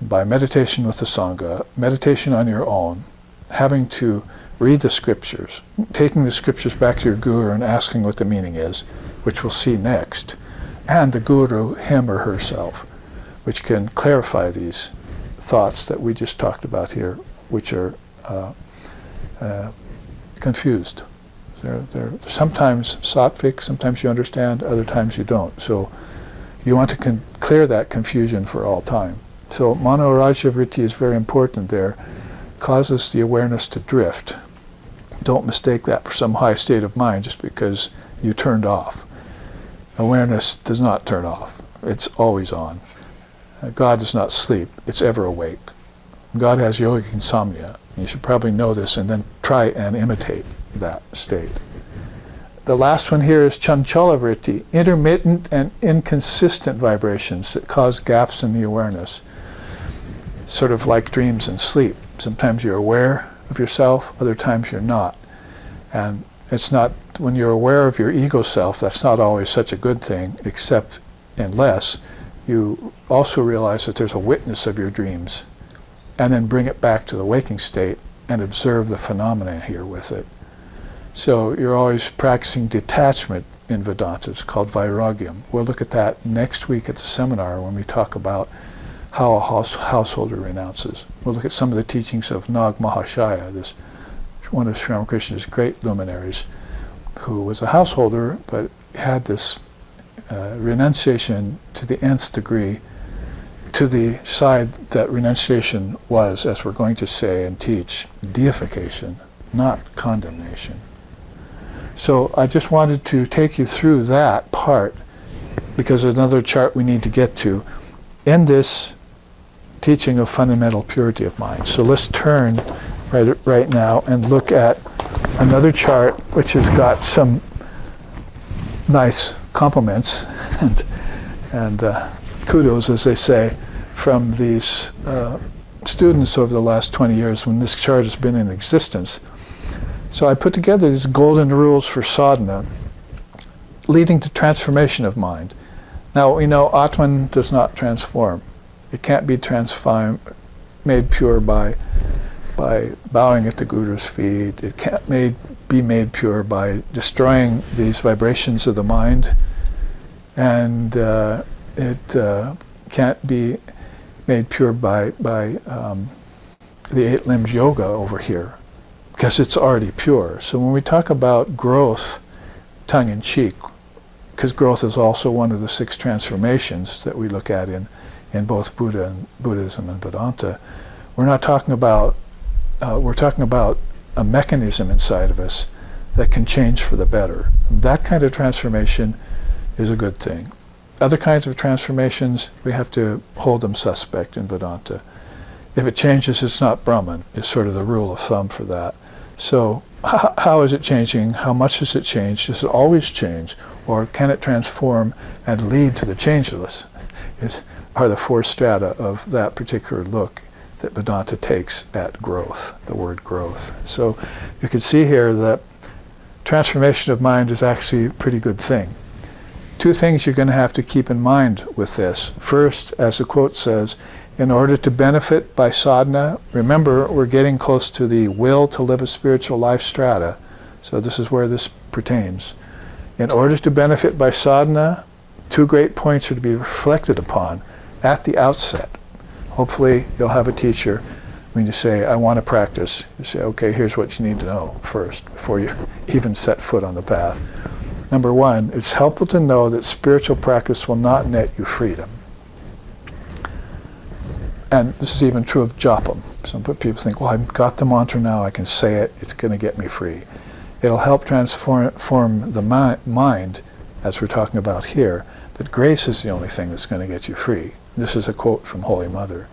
by meditation with the sangha, meditation on your own, having to read the scriptures, taking the scriptures back to your guru and asking what the meaning is, which we'll see next, and the guru, him or herself, which can clarify these thoughts that we just talked about here, which are confused. They're sometimes sattvic, sometimes you understand, other times you don't. So you want to clear that confusion for all time. So manorajya vritti is very important there. Causes the awareness to drift. Don't mistake that for some high state of mind just because you turned off. Awareness does not turn off. It's always on. God does not sleep. It's ever awake. God has yogic insomnia. You should probably know this and then try and imitate that state. The last one here is chanchala vritti, intermittent and inconsistent vibrations that cause gaps in the awareness. Sort of like dreams and sleep. Sometimes you're aware of yourself, other times you're not. And it's not, when you're aware of your ego self, that's not always such a good thing, except unless you also realize that there's a witness of your dreams. and then bring it back to the waking state and observe the phenomena here with it. So you're always practicing detachment in Vedanta. It's called vairagyam. We'll look at that next week at the seminar when we talk about how a householder renounces. We'll look at some of the teachings of Nag Mahashaya, this one of Sri Ramakrishna's great luminaries, who was a householder but had this renunciation to the nth degree, to the side that renunciation was, as we're going to say and teach, deification, not condemnation. So I just wanted to take you through that part, because there's another chart we need to get to in this teaching of fundamental purity of mind. So let's turn right now and look at another chart which has got some nice compliments and kudos, as they say, from these students over the last 20 years when this chart has been in existence. So I put together these golden rules for sadhana, leading to transformation of mind. Now we know Atman does not transform. It can't be made pure by bowing at the Guru's feet. It can't be made pure by destroying these vibrations of the mind. And it can't be made pure by the eight limbs yoga over here, because it's already pure. So when we talk about growth, tongue-in-cheek, because growth is also one of the 6 transformations that we look at in both Buddhism and Vedanta, we're not talking about, we're talking about a mechanism inside of us that can change for the better. That kind of transformation is a good thing. Other kinds of transformations, we have to hold them suspect in Vedanta. If it changes, it's not Brahman, is sort of the rule of thumb for that. So how is it changing? How much does it change? Does it always change? Or can it transform and lead to the changeless? Are the 4 strata of that particular look that Vedanta takes at growth, the word growth. So you can see here that transformation of mind is actually a pretty good thing. 2 things you're going to have to keep in mind with this. First, as the quote says, in order to benefit by sadhana, remember we're getting close to the will to live a spiritual life strata, so this is where this pertains. In order to benefit by sadhana, 2 great points are to be reflected upon at the outset. Hopefully you'll have a teacher when you say, I want to practice. You say, okay, here's what you need to know first before you even set foot on the path. Number 1, it's helpful to know that spiritual practice will not net you freedom. And this is even true of japam. Some people think, well, I've got the mantra now, I can say it, it's going to get me free. It'll help transform the mind, as we're talking about here, but grace is the only thing that's going to get you free. This is a quote from Holy Mother.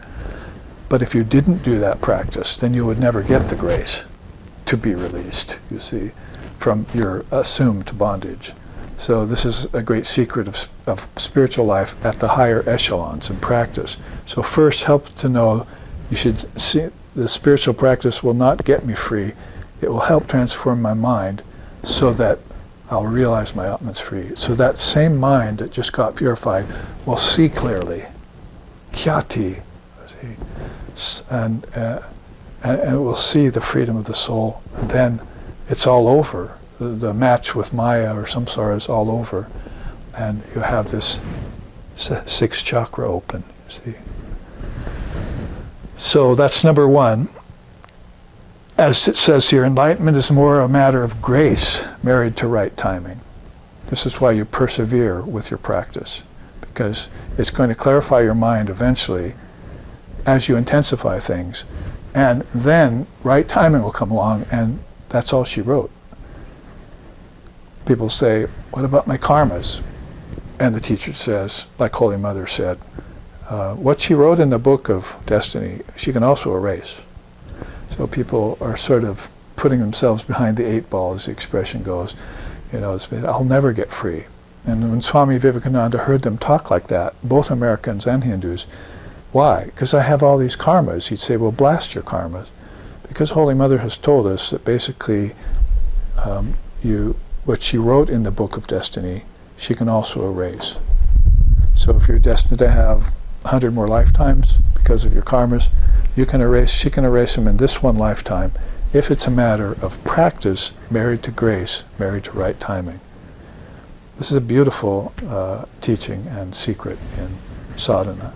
But if you didn't do that practice, then you would never get the grace to be released, you see, from your assumed bondage. So this is a great secret of spiritual life at the higher echelons in practice. So first, help to know you should see the spiritual practice will not get me free. It will help transform my mind so that I'll realize my Atman's free. So that same mind that just got purified will see clearly. Khyati. And it will see the freedom of the soul. And then it's all over. The match with Maya or samsara is all over. And you have this 6th chakra open, you see. So that's number 1. As it says here, enlightenment is more a matter of grace married to right timing. This is why you persevere with your practice, because it's going to clarify your mind eventually as you intensify things. And then right timing will come along, and that's all she wrote. People say, what about my karmas? And the teacher says, like Holy Mother said, what she wrote in the book of destiny, she can also erase. So people are sort of putting themselves behind the 8 ball, as the expression goes. You know, I'll never get free. And when Swami Vivekananda heard them talk like that, both Americans and Hindus, why? Because I have all these karmas. He'd say, well, blast your karmas. Because Holy Mother has told us that basically what she wrote in the book of destiny, she can also erase. So if you're destined to have 100 more lifetimes because of your karmas, she can erase them in this one lifetime if it's a matter of practice married to grace, married to right timing. This is a beautiful teaching and secret in sadhana.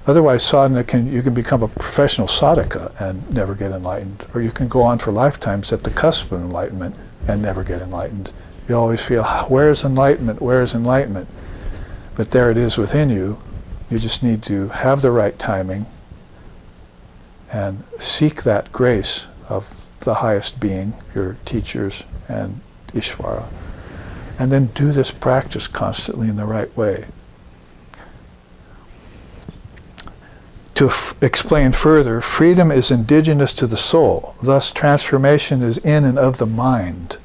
Otherwise, sadhana you can become a professional sadhaka and never get enlightened, or you can go on for lifetimes at the cusp of enlightenment and never get enlightened. You always feel, where is enlightenment? Where is enlightenment? But there it is within you. You just need to have the right timing and seek that grace of the highest being, your teachers and Ishvara. And then do this practice constantly in the right way. To explain further, freedom is indigenous to the soul. Thus, transformation is in and of the mind,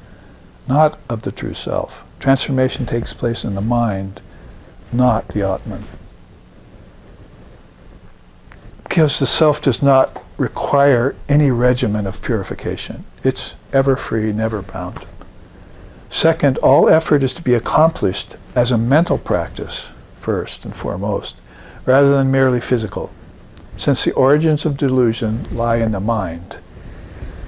not of the true self. Transformation takes place in the mind, not the Atman. Because the self does not require any regimen of purification. It's ever free, never bound. Second, all effort is to be accomplished as a mental practice, first and foremost, rather than merely physical, since the origins of delusion lie in the mind,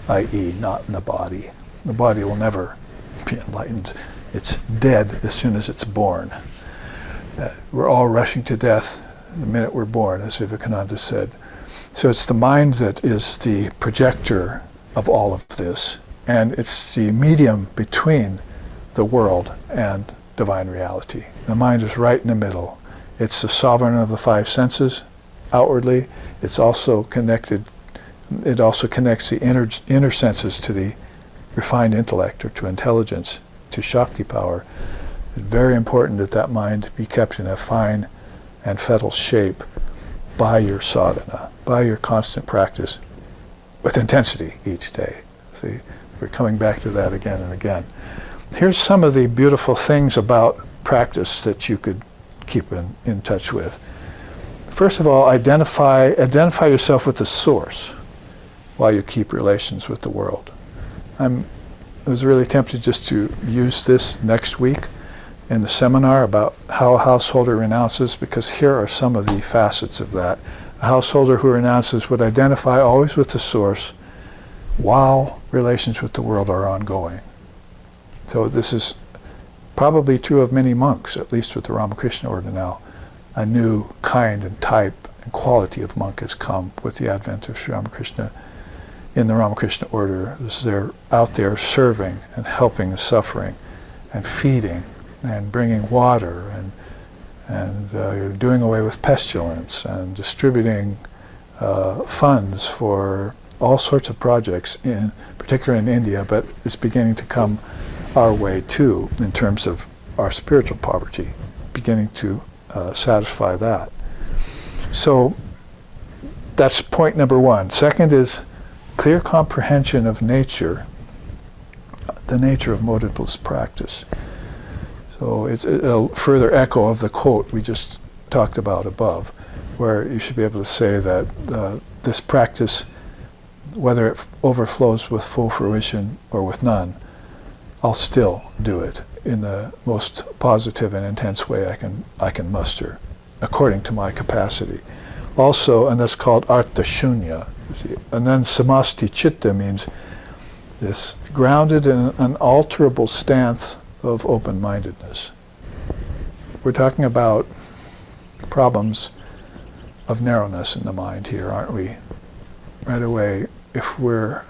i.e., not in the body. The body will never be enlightened. It's dead as soon as it's born. We're all rushing to death the minute we're born, as Vivekananda said. So it's the mind that is the projector of all of this, and it's the medium between the world and divine reality. The mind is right in the middle. It's the sovereign of the five senses outwardly. It's also connected, it also connects the inner senses to the refined intellect, or to intelligence, to Shakti power. It's very important that that mind be kept in a fine and fettle shape by your sadhana, by your constant practice with intensity each day. See, we're coming back to that again and again. Here's some of the beautiful things about practice that you could keep in touch with. First of all, identify yourself with the source while you keep relations with the world. I was really tempted just to use this next week in the seminar about how a householder renounces, because here are some of the facets of that. A householder who renounces would identify always with the source while relations with the world are ongoing. So this is probably true of many monks, at least with the Ramakrishna order now. A new kind and type and quality of monk has come with the advent of Sri Ramakrishna in the Ramakrishna order. They're out there serving and helping the suffering and feeding and bringing water and doing away with pestilence and distributing funds for all sorts of projects, particularly in India, but it's beginning to come our way too in terms of our spiritual poverty, beginning to satisfy that. So that's point number one. Second is clear comprehension of nature, the nature of motiveless practice. So it's a further echo of the quote we just talked about above, where you should be able to say that this practice, whether it overflows with full fruition or with none, I'll still do it in the most positive and intense way I can muster, according to my capacity. Also, and that's called artha shunya. And then samasti chitta means this grounded in an unalterable stance of open-mindedness. We're talking about problems of narrowness in the mind here, aren't we? Right away, if we're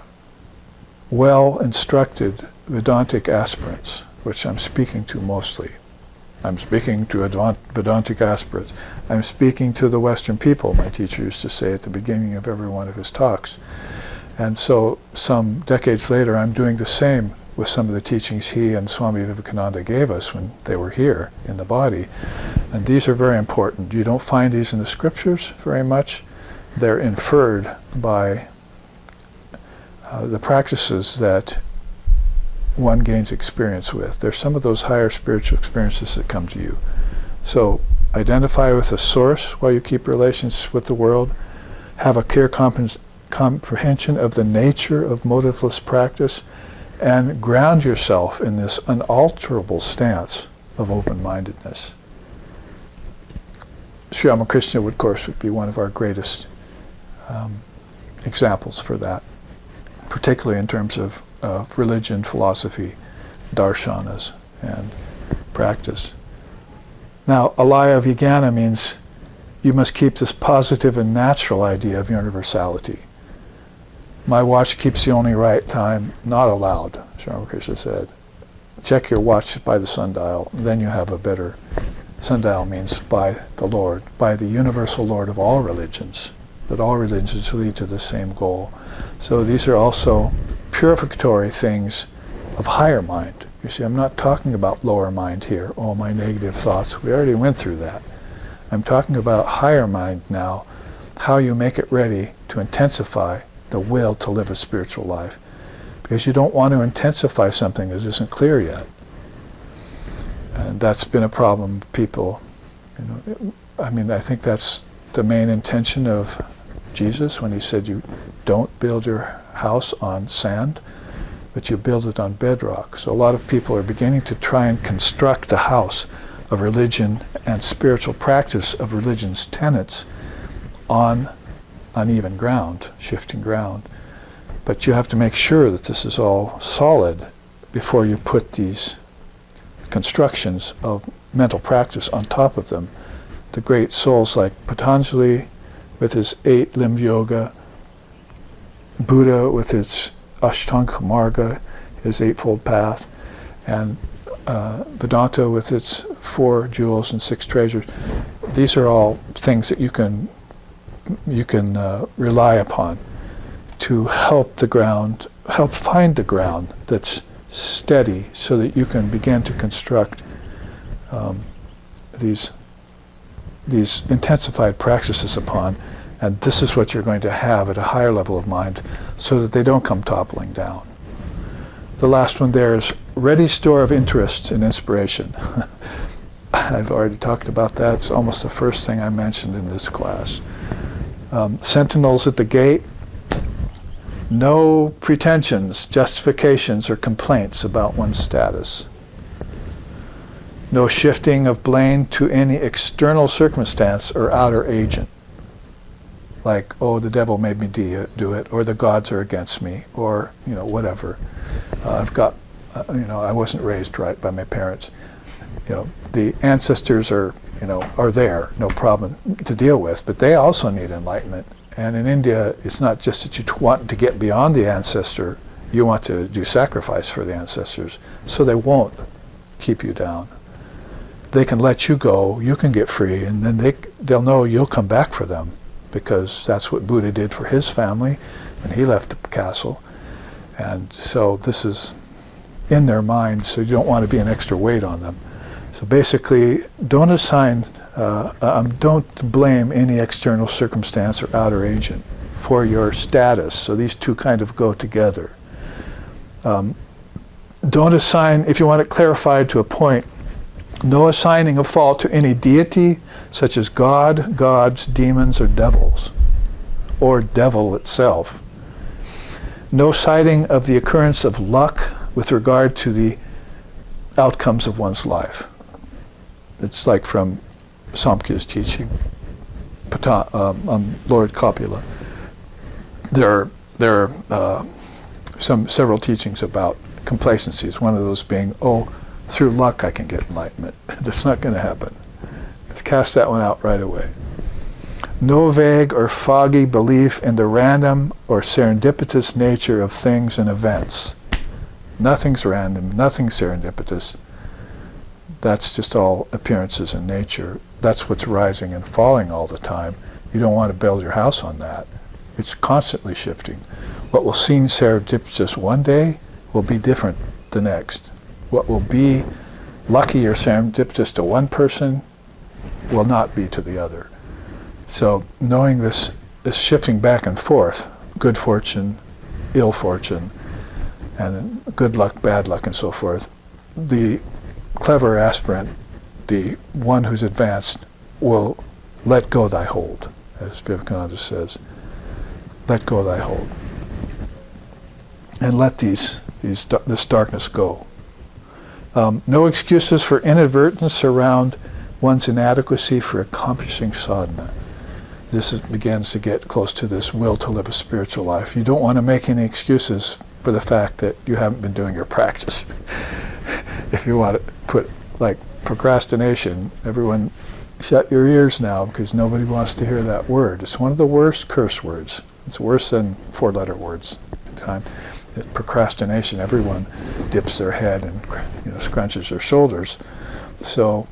well-instructed Vedantic aspirants, which I'm speaking to mostly. I'm speaking to Vedantic aspirants. I'm speaking to the Western people, my teacher used to say at the beginning of every one of his talks. And so some decades later, I'm doing the same with some of the teachings he and Swami Vivekananda gave us when they were here in the body. And these are very important. You don't find these in the scriptures very much. They're inferred by the practices that one gains experience with. There's some of those higher spiritual experiences that come to you. So identify with the source while you keep relations with the world. Have a clear comprehension of the nature of motiveless practice, and ground yourself in this unalterable stance of open-mindedness. Sri Ramakrishna, of course, would be one of our greatest examples for that, particularly in terms of religion, philosophy, darshanas, and practice. Now, alaya vijnana means you must keep this positive and natural idea of universality. My watch keeps the only right time, not allowed, Shankaracharya said. Check your watch by the sundial, then you have a better. Sundial means by the Lord, by the universal Lord of all religions, that all religions lead to the same goal. So these are also purificatory things of higher mind. You see, I'm not talking about lower mind here, all my negative thoughts. We already went through that. I'm talking about higher mind now, how you make it ready to intensify the will to live a spiritual life. Because you don't want to intensify something that isn't clear yet. And that's been a problem with people. I mean, I think that's the main intention of Jesus when he said you don't build your house on sand, but you build it on bedrock. So a lot of people are beginning to try and construct a house of religion and spiritual practice of religion's tenets on uneven ground, shifting ground. But you have to make sure that this is all solid before you put these constructions of mental practice on top of them. The great souls like Patanjali with his 8-limb yoga, Buddha with his Ashtanga Marga, his eightfold path, and Vedanta with its 4 jewels and 6 treasures. These are all things that you can rely upon to help the ground, help find the ground that's steady, so that you can begin to construct these intensified practices upon. And this is what you're going to have at a higher level of mind, so that they don't come toppling down. The last one there is ready store of interest and inspiration. I've already talked about that. It's almost the first thing I mentioned in this class. Sentinels at the gate. No pretensions, justifications, or complaints about one's status. No shifting of blame to any external circumstance or outer agent. Like, oh, the devil made me do it, or the gods are against me, or, whatever. I wasn't raised right by my parents. The ancestors are there, no problem to deal with, but they also need enlightenment. And in India, it's not just that you want to get beyond the ancestor, you want to do sacrifice for the ancestors, so they won't keep you down. They can let you go, you can get free, and then they'll know you'll come back for them, because that's what Buddha did for his family when he left the castle. And so this is in their minds, so you don't want to be an extra weight on them. So basically, don't blame any external circumstance or outer agent for your status. So these two kind of go together. Don't assign, if you want it clarified to a point, no assigning of fault to any deity, such as God, gods, demons, or devils, or devil itself. No citing of the occurrence of luck with regard to the outcomes of one's life. It's like from Samkhya's teaching, Lord Kapila. There are several teachings about complacencies, one of those being, through luck I can get enlightenment. That's not going to happen. Let's cast that one out right away. No vague or foggy belief in the random or serendipitous nature of things and events. Nothing's random, nothing's serendipitous. That's just all appearances in nature. That's what's rising and falling all the time. You don't want to build your house on that. It's constantly shifting. What will seem serendipitous one day will be different the next. What will be lucky or serendipitous to one person will not be to the other. So knowing this shifting back and forth, good fortune, ill fortune, and good luck, bad luck, and so forth, the clever aspirant, the one who's advanced, will let go thy hold, as Vivekananda says. Let go thy hold. And let this darkness go. No excuses for inadvertence around one's inadequacy for accomplishing sadhana. begins to get close to this will to live a spiritual life. You don't want to make any excuses for the fact that you haven't been doing your practice. If you want to put like procrastination, everyone shut your ears now, because nobody wants to hear that word. It's one of the worst curse words. It's worse than 4-letter words. Procrastination, everyone dips their head and scrunches their shoulders. So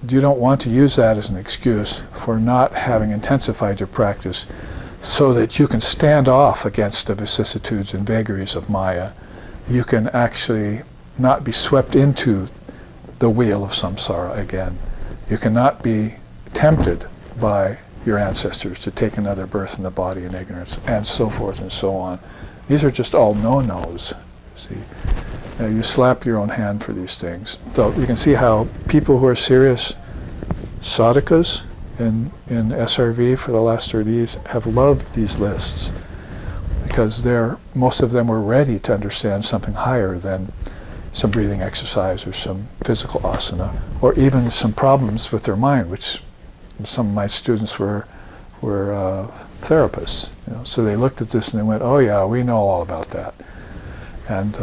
you don't want to use that as an excuse for not having intensified your practice, so that you can stand off against the vicissitudes and vagaries of Maya. You can actually not be swept into the wheel of samsara again. You cannot be tempted by your ancestors to take another birth in the body in ignorance, and so forth and so on. These are just all no-nos. See, you slap your own hand for these things. So you can see how people who are serious sadhakas in SRV for the last 30 years have loved these lists, because most of them were ready to understand something higher than some breathing exercise or some physical asana, or even some problems with their mind, which some of my students were therapists. So they looked at this and they went, "Oh yeah, we know all about that." And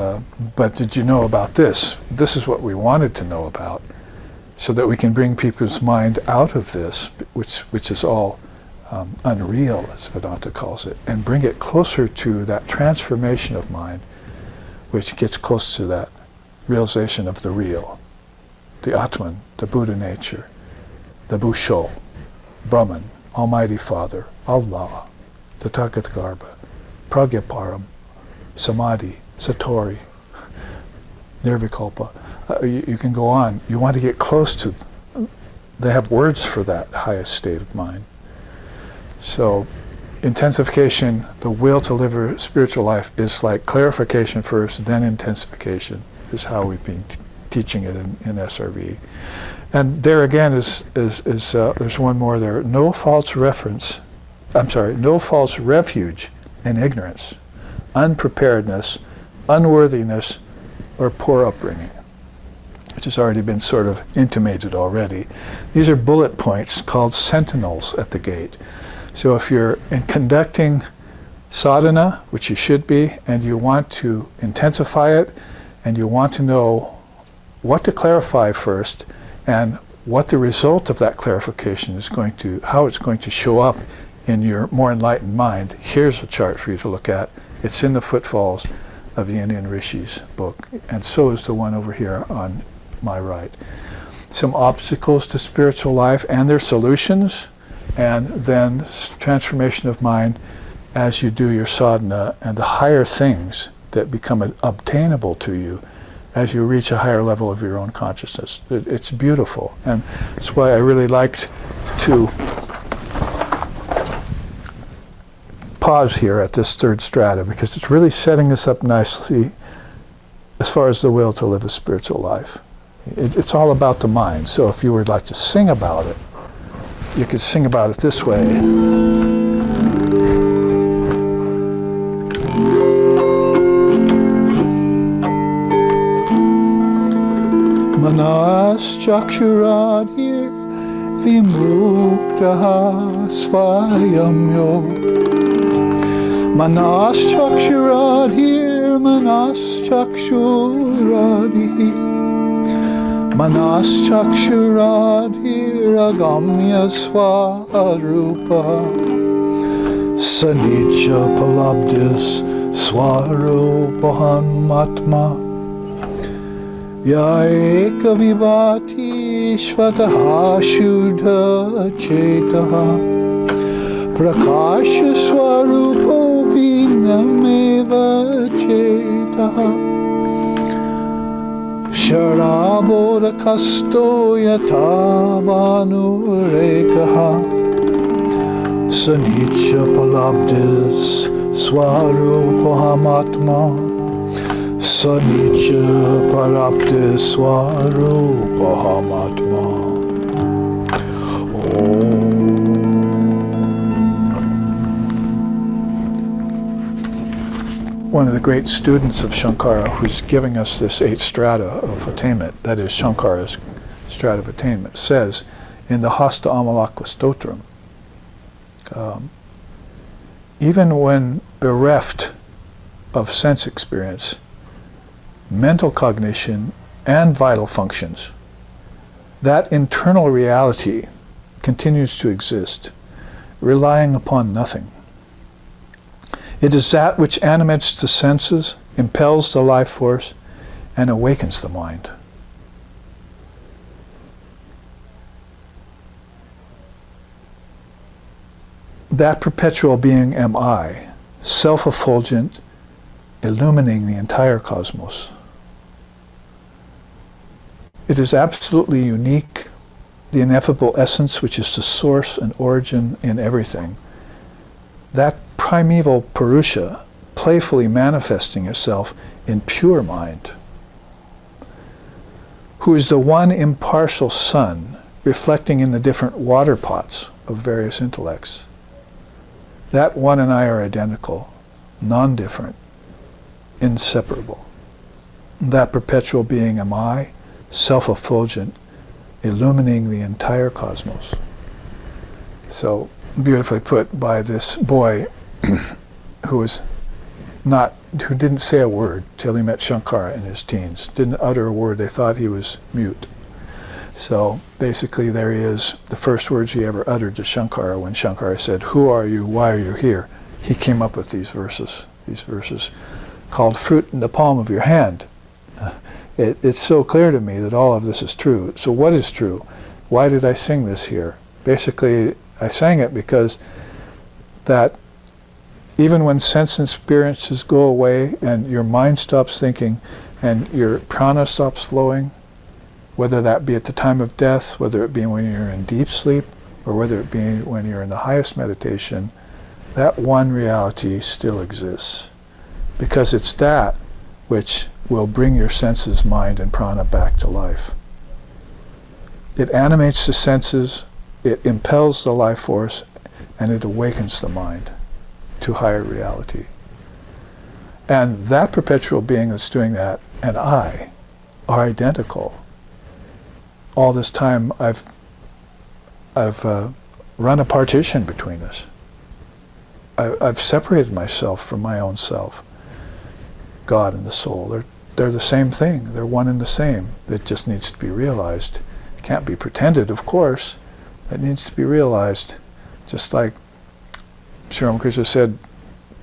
but did you know about this? This is what we wanted to know about, so that we can bring people's mind out of this, which is all unreal, as Vedanta calls it, and bring it closer to that transformation of mind, which gets close to that realization of the real, the Atman, the Buddha nature, the Busho, Brahman, Almighty Father, Allah, the Tathagata, Pragyaparam, Samadhi, Satori, Nirvikalpa. You can go on. You want to get close to, they have words for that highest state of mind. So intensification, the will to live a spiritual life, is like clarification first, then intensification, is how we've been teaching it in SRV. And there again is there's one more there. No false refuge in ignorance, unpreparedness, unworthiness, or poor upbringing, which has already been sort of intimated already. These are bullet points called sentinels at the gate. So if you're conducting sadhana, which you should be, and you want to intensify it, and you want to know what to clarify first, and what the result of that clarification is going to, how it's going to show up in your more enlightened mind, here's a chart for you to look at. It's in the Footfalls of the Indian Rishis book, and so is the one over here on my right. Some obstacles to spiritual life and their solutions, and then transformation of mind as you do your sadhana, and the higher things that become obtainable to you as you reach a higher level of your own consciousness. It's beautiful, and that's why I really liked to pause here at this third strata, because it's really setting us up nicely as far as the will to live a spiritual life. It's all about the mind. So if you would like to sing about it, you could sing about it this way. Manas Chakshuradir Vimuktaha Svayamyo. Manas Chakshuradir, Manas Chakshuradir, Manas Chakshuradir Agamya Swarupa, Sanitya Palabdis Swarupahan Matma. Ya eka vibhati svataha shuddha chetaha, prakasha swarupopi nameva chetaha, sharabodha kasto yathavanurekaha, sanitya palabdis swarupahamatma, Sanitya parapte swarupahamatma. One of the great students of Shankara, who's giving us this 8 strata of attainment, that is Shankara's strata of attainment, says in the Hasta Amalakva Stotram, Even when bereft of sense experience, mental cognition and vital functions, that internal reality continues to exist, relying upon nothing. It is that which animates the senses, impels the life force, and awakens the mind. That perpetual being am I, self-effulgent, illumining the entire cosmos. It is absolutely unique, the ineffable essence which is the source and origin in everything. That primeval Purusha playfully manifesting itself in pure mind, who is the one impartial sun reflecting in the different water pots of various intellects. That one and I are identical, non-different, inseparable. That perpetual being am I, self-effulgent, illumining the entire cosmos. So beautifully put by this boy who didn't say a word till he met Shankara in his teens. Didn't utter a word. They thought he was mute. So basically there he is, the first words he ever uttered to Shankara when Shankara said, "Who are you? Why are you here?" He came up with these verses called "Fruit in the Palm of Your Hand." It's so clear to me that all of this is true. So what is true? Why did I sing this here? Basically, I sang it because that even when sense experiences go away and your mind stops thinking and your prana stops flowing, whether that be at the time of death, whether it be when you're in deep sleep, or whether it be when you're in the highest meditation, that one reality still exists. Because it's that which will bring your senses, mind, and prana back to life. It animates the senses, it impels the life force, and it awakens the mind to higher reality. And that perpetual being that's doing that and I are identical. All this time I've run a partition between us. I've separated myself from my own self. God and the soul, they're the same thing. They're one and the same. It just needs to be realized. It can't be pretended, of course. It needs to be realized. Just like Sri Ramakrishna said,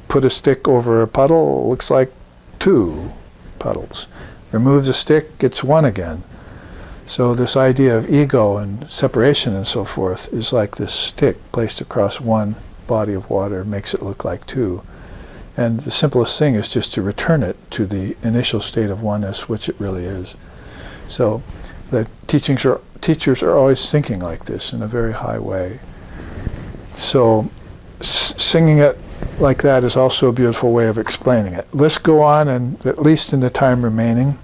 put a stick over a puddle, it looks like two puddles. Remove the stick, it's one again. So this idea of ego and separation and so forth is like this stick placed across one body of water, makes it look like two. And the simplest thing is just to return it to the initial state of oneness, which it really is. So the teachers are always thinking like this in a very high way. So singing it like that is also a beautiful way of explaining it. Let's go on, and at least in the time remaining,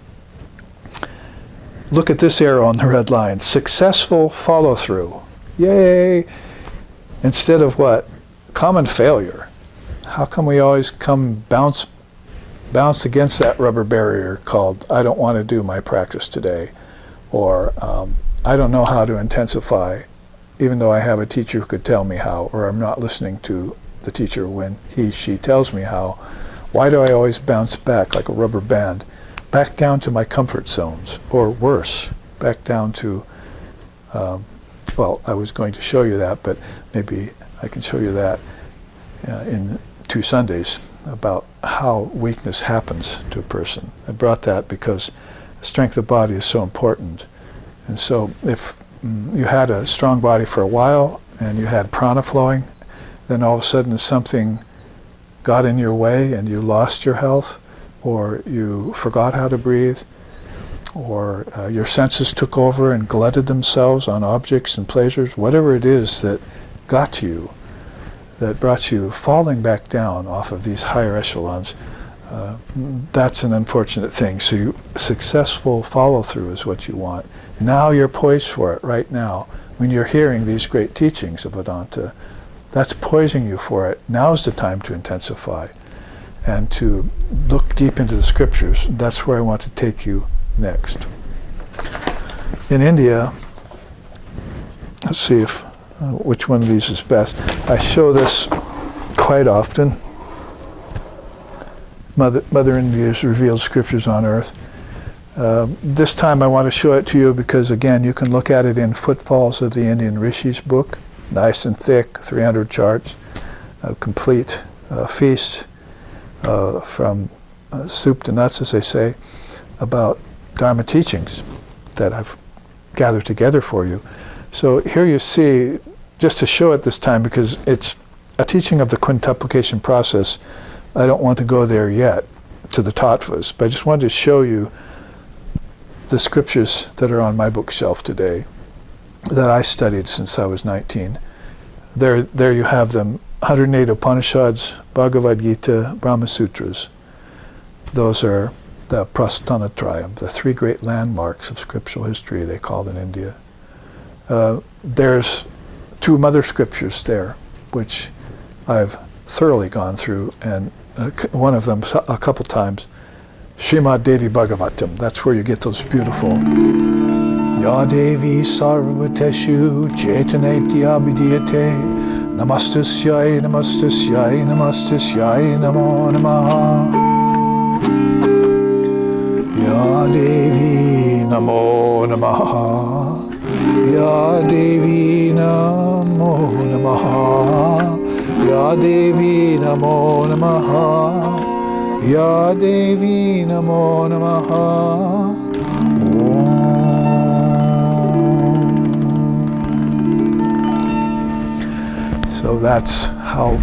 look at this arrow on the red line. Successful follow-through. Yay! Instead of what? Common failure. How come we always bounce against that rubber barrier called, I don't want to do my practice today, or I don't know how to intensify, even though I have a teacher who could tell me how, or I'm not listening to the teacher when she tells me how. Why do I always bounce back like a rubber band, back down to my comfort zones, or worse, back down to, well, I was going to show you that, but maybe I can show you that in 2 Sundays, about how weakness happens to a person. I brought that because strength of body is so important. And so if you had a strong body for a while and you had prana flowing, then all of a sudden something got in your way and you lost your health, or you forgot how to breathe, or your senses took over and glutted themselves on objects and pleasures, whatever it is that got to you, that brought you falling back down off of these higher echelons, that's an unfortunate thing. So successful follow-through is what you want. Now you're poised for it right now. When you're hearing these great teachings of Vedanta, that's poising you for it. Now's the time to intensify and to look deep into the scriptures. That's where I want to take you next. In India, let's see if which one of these is best. I show this quite often. Mother India's revealed scriptures on earth. This time I want to show it to you because, again, you can look at it in Footfalls of the Indian Rishis book, nice and thick, 300 charts, a complete feast from soup to nuts, as they say, about Dharma teachings that I've gathered together for you. So here you see, just to show it this time, because it's a teaching of the quintuplication process. I don't want to go there yet to the tattvas, but I just wanted to show you the scriptures that are on my bookshelf today that I studied since I was 19. There you have them, 108 Upanishads, Bhagavad Gita, Brahma Sutras. Those are the Prasthanatrayam, the three great landmarks of scriptural history, they called in India. There's two mother scriptures there, which I've thoroughly gone through, and one of them a couple times, Srimad Devi Bhagavatam. That's where you get those beautiful Ya Devi Sarvateshu Chetaneti Abhidiyate Namastasyai Namastasyai Namastasyai Namo Namaha Ya Devi Namo Namaha Ya Devi Namo Namaha Ya Devi Namo Namaha Ya Devi Namo Namaha Om. So that's how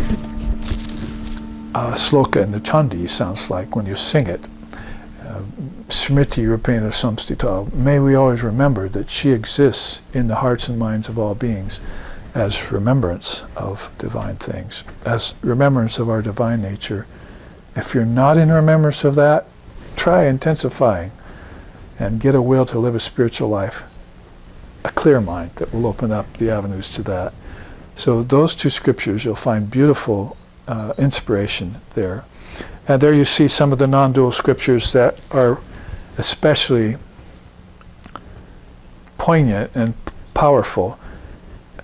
sloka in the Chandi sounds like when you sing it. Smriti Rupena Samstita. May we always remember that she exists in the hearts and minds of all beings as remembrance of divine things, as remembrance of our divine nature. If you're not in remembrance of that, try intensifying and get a will to live a spiritual life, a clear mind that will open up the avenues to that. So those two scriptures, you'll find beautiful inspiration there. And there you see some of the non-dual scriptures that are especially poignant and powerful,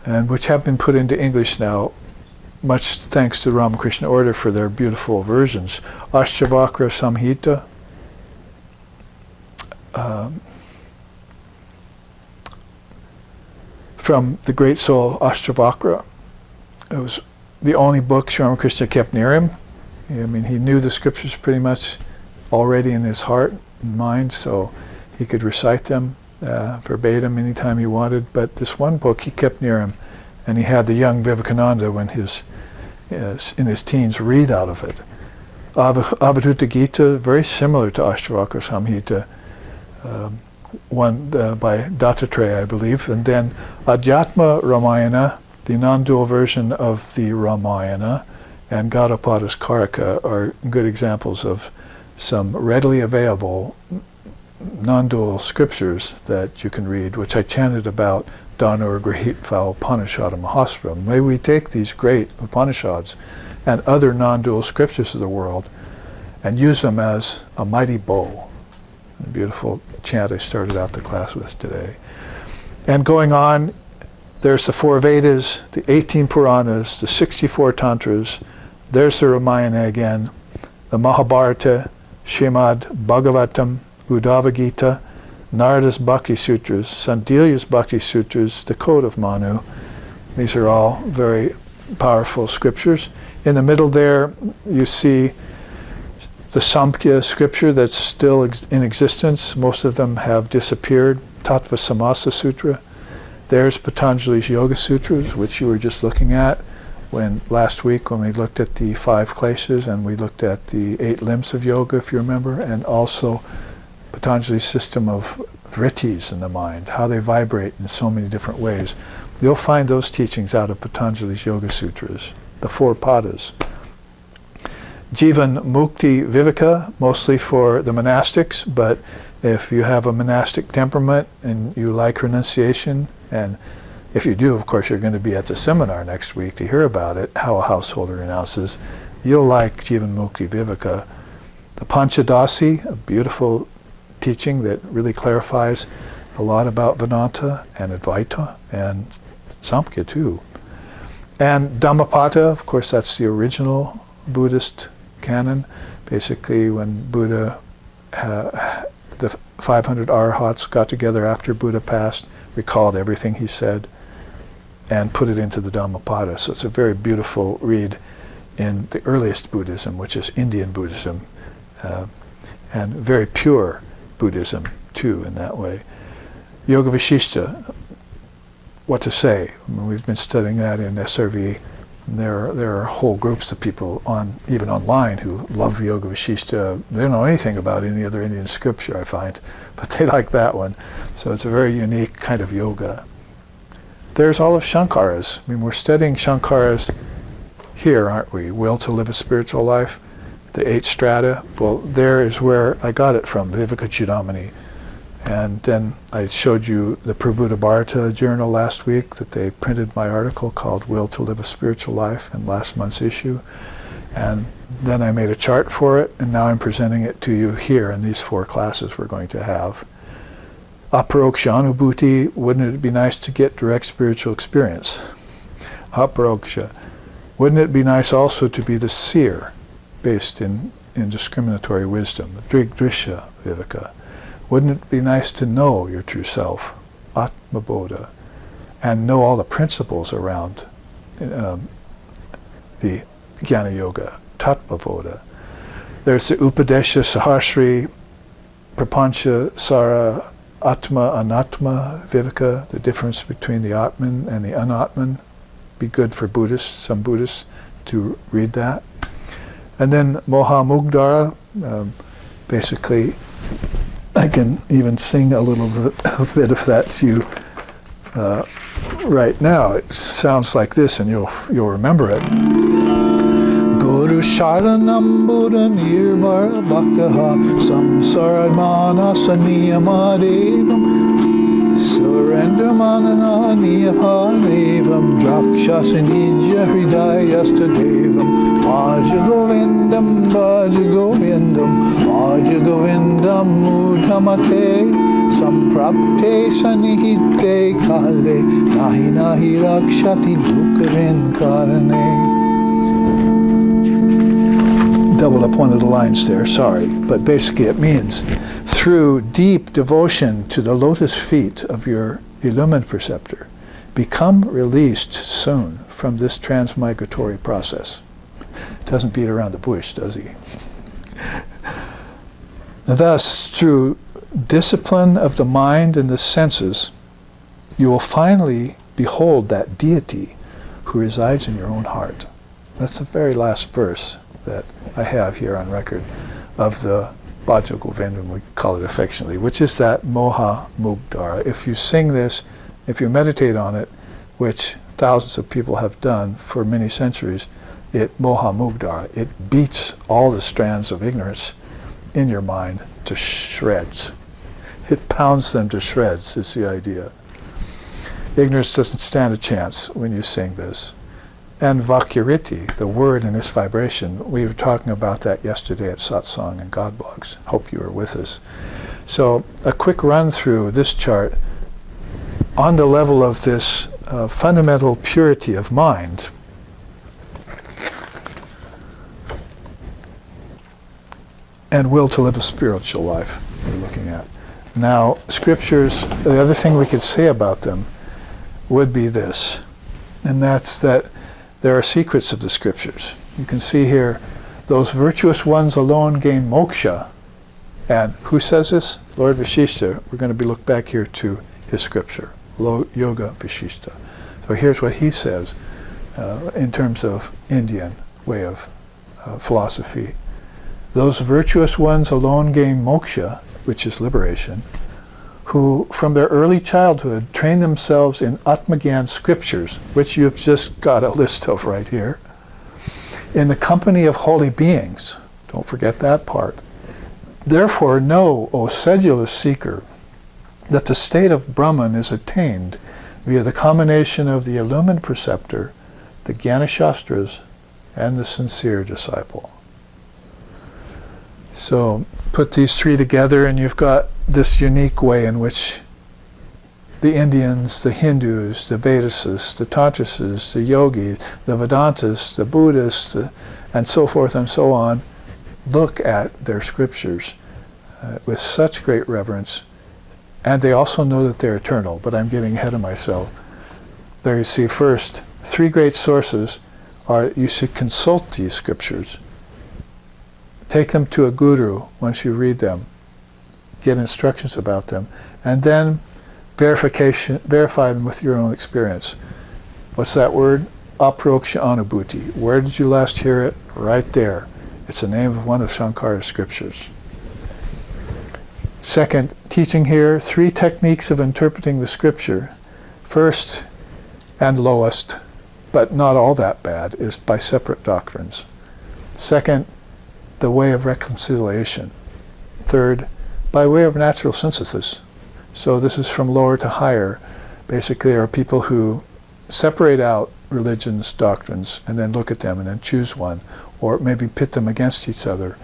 and which have been put into English now, much thanks to the Ramakrishna Order for their beautiful versions. Ashtavakra Samhita, from the great soul Ashtavakra. It was the only book Sri Ramakrishna kept near him. I mean, he knew the scriptures pretty much already in his heart and mind, so he could recite them verbatim anytime he wanted. But this one book he kept near him, and he had the young Vivekananda, when in his teens, read out of it. Avadhuta Gita, very similar to Ashtavakra Samhita, one by Dattatreya, I believe. And then Adhyatma Ramayana, the non-dual version of the Ramayana, and Gaudapada's Karika are good examples of some readily available non-dual scriptures that you can read, which I chanted about Dhanur Grahitva Upanishad Mahasram. May we take these great Upanishads and other non-dual scriptures of the world and use them as a mighty bow. A beautiful chant I started out the class with today. And going on, there's the 4 Vedas, the 18 Puranas, the 64 Tantras. There's the Ramayana again, the Mahabharata, Srimad Bhagavatam, Uddhava Gita, Narada's Bhakti Sutras, Sandilya's Bhakti Sutras, the Code of Manu. These are all very powerful scriptures. In the middle there, you see the Samkhya scripture that's still in existence. Most of them have disappeared. Tattva Samasa Sutra. There's Patanjali's Yoga Sutras, which you were just looking at last week when we looked at the 5 kleshas and we looked at the 8 limbs of yoga, if you remember, and also Patanjali's system of vrittis in the mind, how they vibrate in so many different ways. You'll find those teachings out of Patanjali's Yoga Sutras, the 4 padas. Jivan Mukti Viveka, mostly for the monastics, but if you have a monastic temperament and you like renunciation, and if you do, of course, you're going to be at the seminar next week to hear about it, how a householder renounces, you'll like Jivan Mukti Viveka. The Panchadasi, a beautiful teaching that really clarifies a lot about Vedanta and Advaita and Samkhya too. And Dhammapata, of course, that's the original Buddhist canon. Basically, when Buddha, the 500 arhats got together after Buddha passed, recalled everything he said, and put it into the Dhammapada. So it's a very beautiful read in the earliest Buddhism, which is Indian Buddhism, and very pure Buddhism too in that way. Yoga Vishishta, what to say? I mean, we've been studying that in SRV. There are whole groups of people even online who love Yoga Vishishta. They don't know anything about any other Indian scripture, I find, but they like that one. So it's a very unique kind of yoga. There's all of Shankara's. I mean, we're studying Shankara's here, aren't we? Will to live a spiritual life, the 8 strata. Well, there is where I got it from, Viveka Chudamani. And then I showed you the Prabuddha Bharata journal last week that they printed my article called Will to Live a Spiritual Life in last month's issue. And then I made a chart for it, and now I'm presenting it to you here in these 4 classes we're going to have. Aparoksha Anubhuti, wouldn't it be nice to get direct spiritual experience? Aparoksha. Wouldn't it be nice also to be the seer, based in discriminatory wisdom? Drigdrisha Viveka. Wouldn't it be nice to know your true self, Atmabodha, and know all the principles around the Jnana Yoga, Tatmavoda? There's the Upadesha Sahasri, Prapancha Sara, Atma, Anatma, Viveka, the difference between the Atman and the Anatman. Be good for Buddhists, some Buddhists, to read that. And then Moha Mugdara, basically, I can even sing a little bit of that to you right now. It sounds like this, and you'll remember it. Guru Sharanam Buddha Nirbhara Bhaktaha Samsaradmana Saniyama Devam Surrender Manana Niyahadevam Drakshasini Hridayasta Devam Bhaja Govindam Bhaja Govindam Bhaja Govindam Mudhamate Samprapte Sanihite Kale Nahi Nahi Rakshati Dukharin Karane. Doubled up one of the lines there, sorry. But basically it means, through deep devotion to the lotus feet of your illumined preceptor, become released soon from this transmigratory process. Doesn't beat around the bush, does he? Thus, through discipline of the mind and the senses, you will finally behold that deity who resides in your own heart. That's the very last verse that I have here on record of the Bhaja Govindam, we call it affectionately, which is that Moha Mugdara. If you sing this, if you meditate on it, which thousands of people have done for many centuries, it Moha Mugdara, it beats all the strands of ignorance in your mind to shreds. It pounds them to shreds, is the idea. Ignorance doesn't stand a chance when you sing this. And Vakyariti, the word in this vibration, we were talking about that yesterday at Satsang and God Blogs. Hope you were with us. So a quick run through this chart on the level of this fundamental purity of mind. And will to live a spiritual life we're looking at. Now, scriptures, the other thing we could say about them would be this, and that's that there are secrets of the scriptures. You can see here, those virtuous ones alone gain moksha. And who says this? Lord Vishishta. We're going to look back here to his scripture, Yoga Vishishta. So here's what he says in terms of Indian way of philosophy. Those virtuous ones alone gain moksha, which is liberation, who from their early childhood train themselves in Atmagyan scriptures, which you've just got a list of right here, in the company of holy beings. Don't forget that part. Therefore know, O sedulous seeker, that the state of Brahman is attained via the combination of the illumined preceptor, the Jnana Shastras, and the sincere disciple. So put these three together and you've got this unique way in which the Indians, the Hindus, the Vedasists, the Tantrists, the Yogis, the Vedantists, the Buddhists, and so forth and so on, look at their scriptures with such great reverence. And they also know that they're eternal, but I'm getting ahead of myself. There you see, first, three great sources are you should consult these scriptures. Take them to a guru once you read them. Get instructions about them. And then verify them with your own experience. What's that word? Aproksha anubhuti. Where did you last hear it? Right there. It's the name of one of Shankara's scriptures. Second, teaching here, three techniques of interpreting the scripture. First and lowest, but not all that bad, is by separate doctrines. Second, the way of reconciliation. Third, by way of natural synthesis. So this is from lower to higher. Basically, there are people who separate out religions, doctrines, and then look at them and then choose one, or maybe pit them against each other.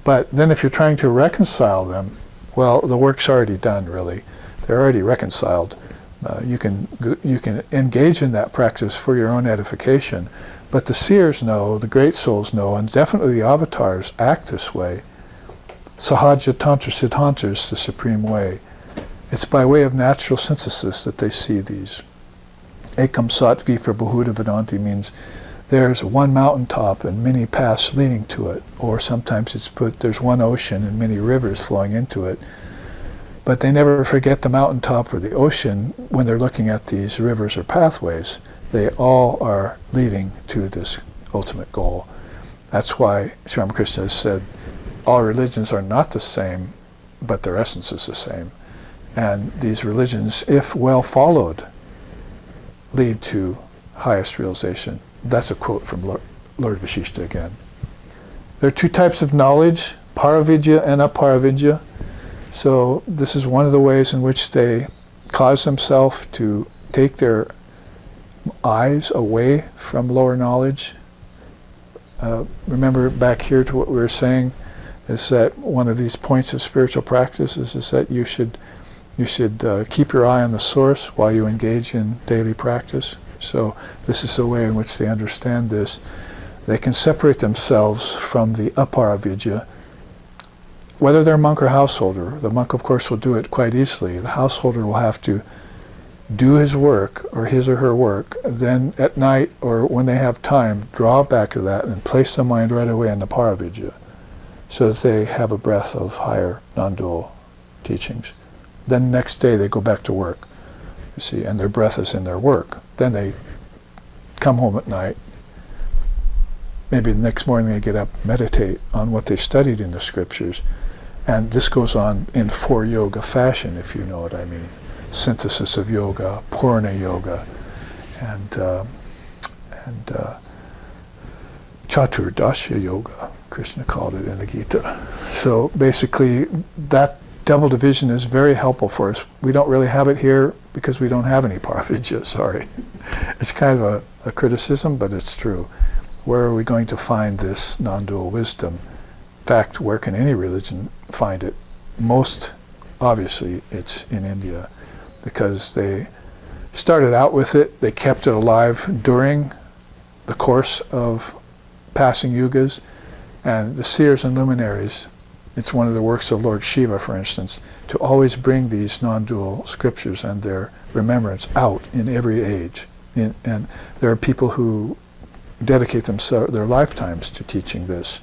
But then if you're trying to reconcile them, well, the work's already done, really. They're already reconciled. You can engage in that practice for your own edification. But the seers know, the great souls know, and definitely the avatars act this way. Sahaja Tantra Siddhanta is the supreme way. It's by way of natural synthesis that they see these. Ekam Sat Vipra Bahuda Vedanti means there's one mountaintop and many paths leading to it, or sometimes it's put there's one ocean and many rivers flowing into it. But they never forget the mountaintop or the ocean when they're looking at these rivers or pathways. They all are leading to this ultimate goal. That's why Sri Ramakrishna has said all religions are not the same, but their essence is the same. And these religions, if well followed, lead to highest realization. That's a quote from Lord Vashishta again. There are two types of knowledge, paravidya and aparavidya. So this is one of the ways in which they cause themselves to take their eyes away from lower knowledge. Remember back here to what we were saying, is that one of these points of spiritual practice is that you should keep your eye on the source while you engage in daily practice. So this is the way in which they understand this. They can separate themselves from the aparavidya, whether they're monk or householder. The monk, of course, will do it quite easily. The householder will have to do his work, or his or her work, then at night or when they have time, draw back to that and place the mind right away on the paravidya, so that they have a breath of higher non-dual teachings. Then next day they go back to work, you see, and their breath is in their work. Then they come home at night. Maybe the next morning they get up, meditate on what they studied in the scriptures. And this goes on in 4 yoga fashion, if you know what I mean. Synthesis of yoga, Purna yoga, and Chaturdasya yoga, Krishna called it in the Gita. So basically, that double division is very helpful for us. We don't really have it here because we don't have any paravidya, sorry. It's kind of a criticism, but it's true. Where are we going to find this non-dual wisdom? In fact, where can any religion find it? Most obviously it's in India, because they started out with it, they kept it alive during the course of passing yugas, and the seers and luminaries, it's one of the works of Lord Shiva, for instance, to always bring these non-dual scriptures and their remembrance out in every age. And there are people who dedicate their lifetimes to teaching this,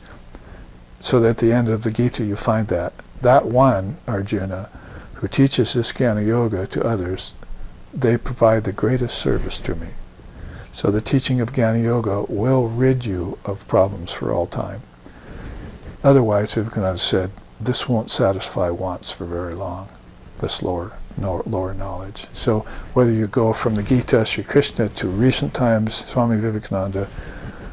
so that at the end of the Gita you find that one, Arjuna, who teaches this Jnana Yoga to others, they provide the greatest service to me. So the teaching of Jnana Yoga will rid you of problems for all time. Otherwise, Vivekananda said, this won't satisfy wants for very long, this lower knowledge. So whether you go from the Gita, Sri Krishna, to recent times, Swami Vivekananda,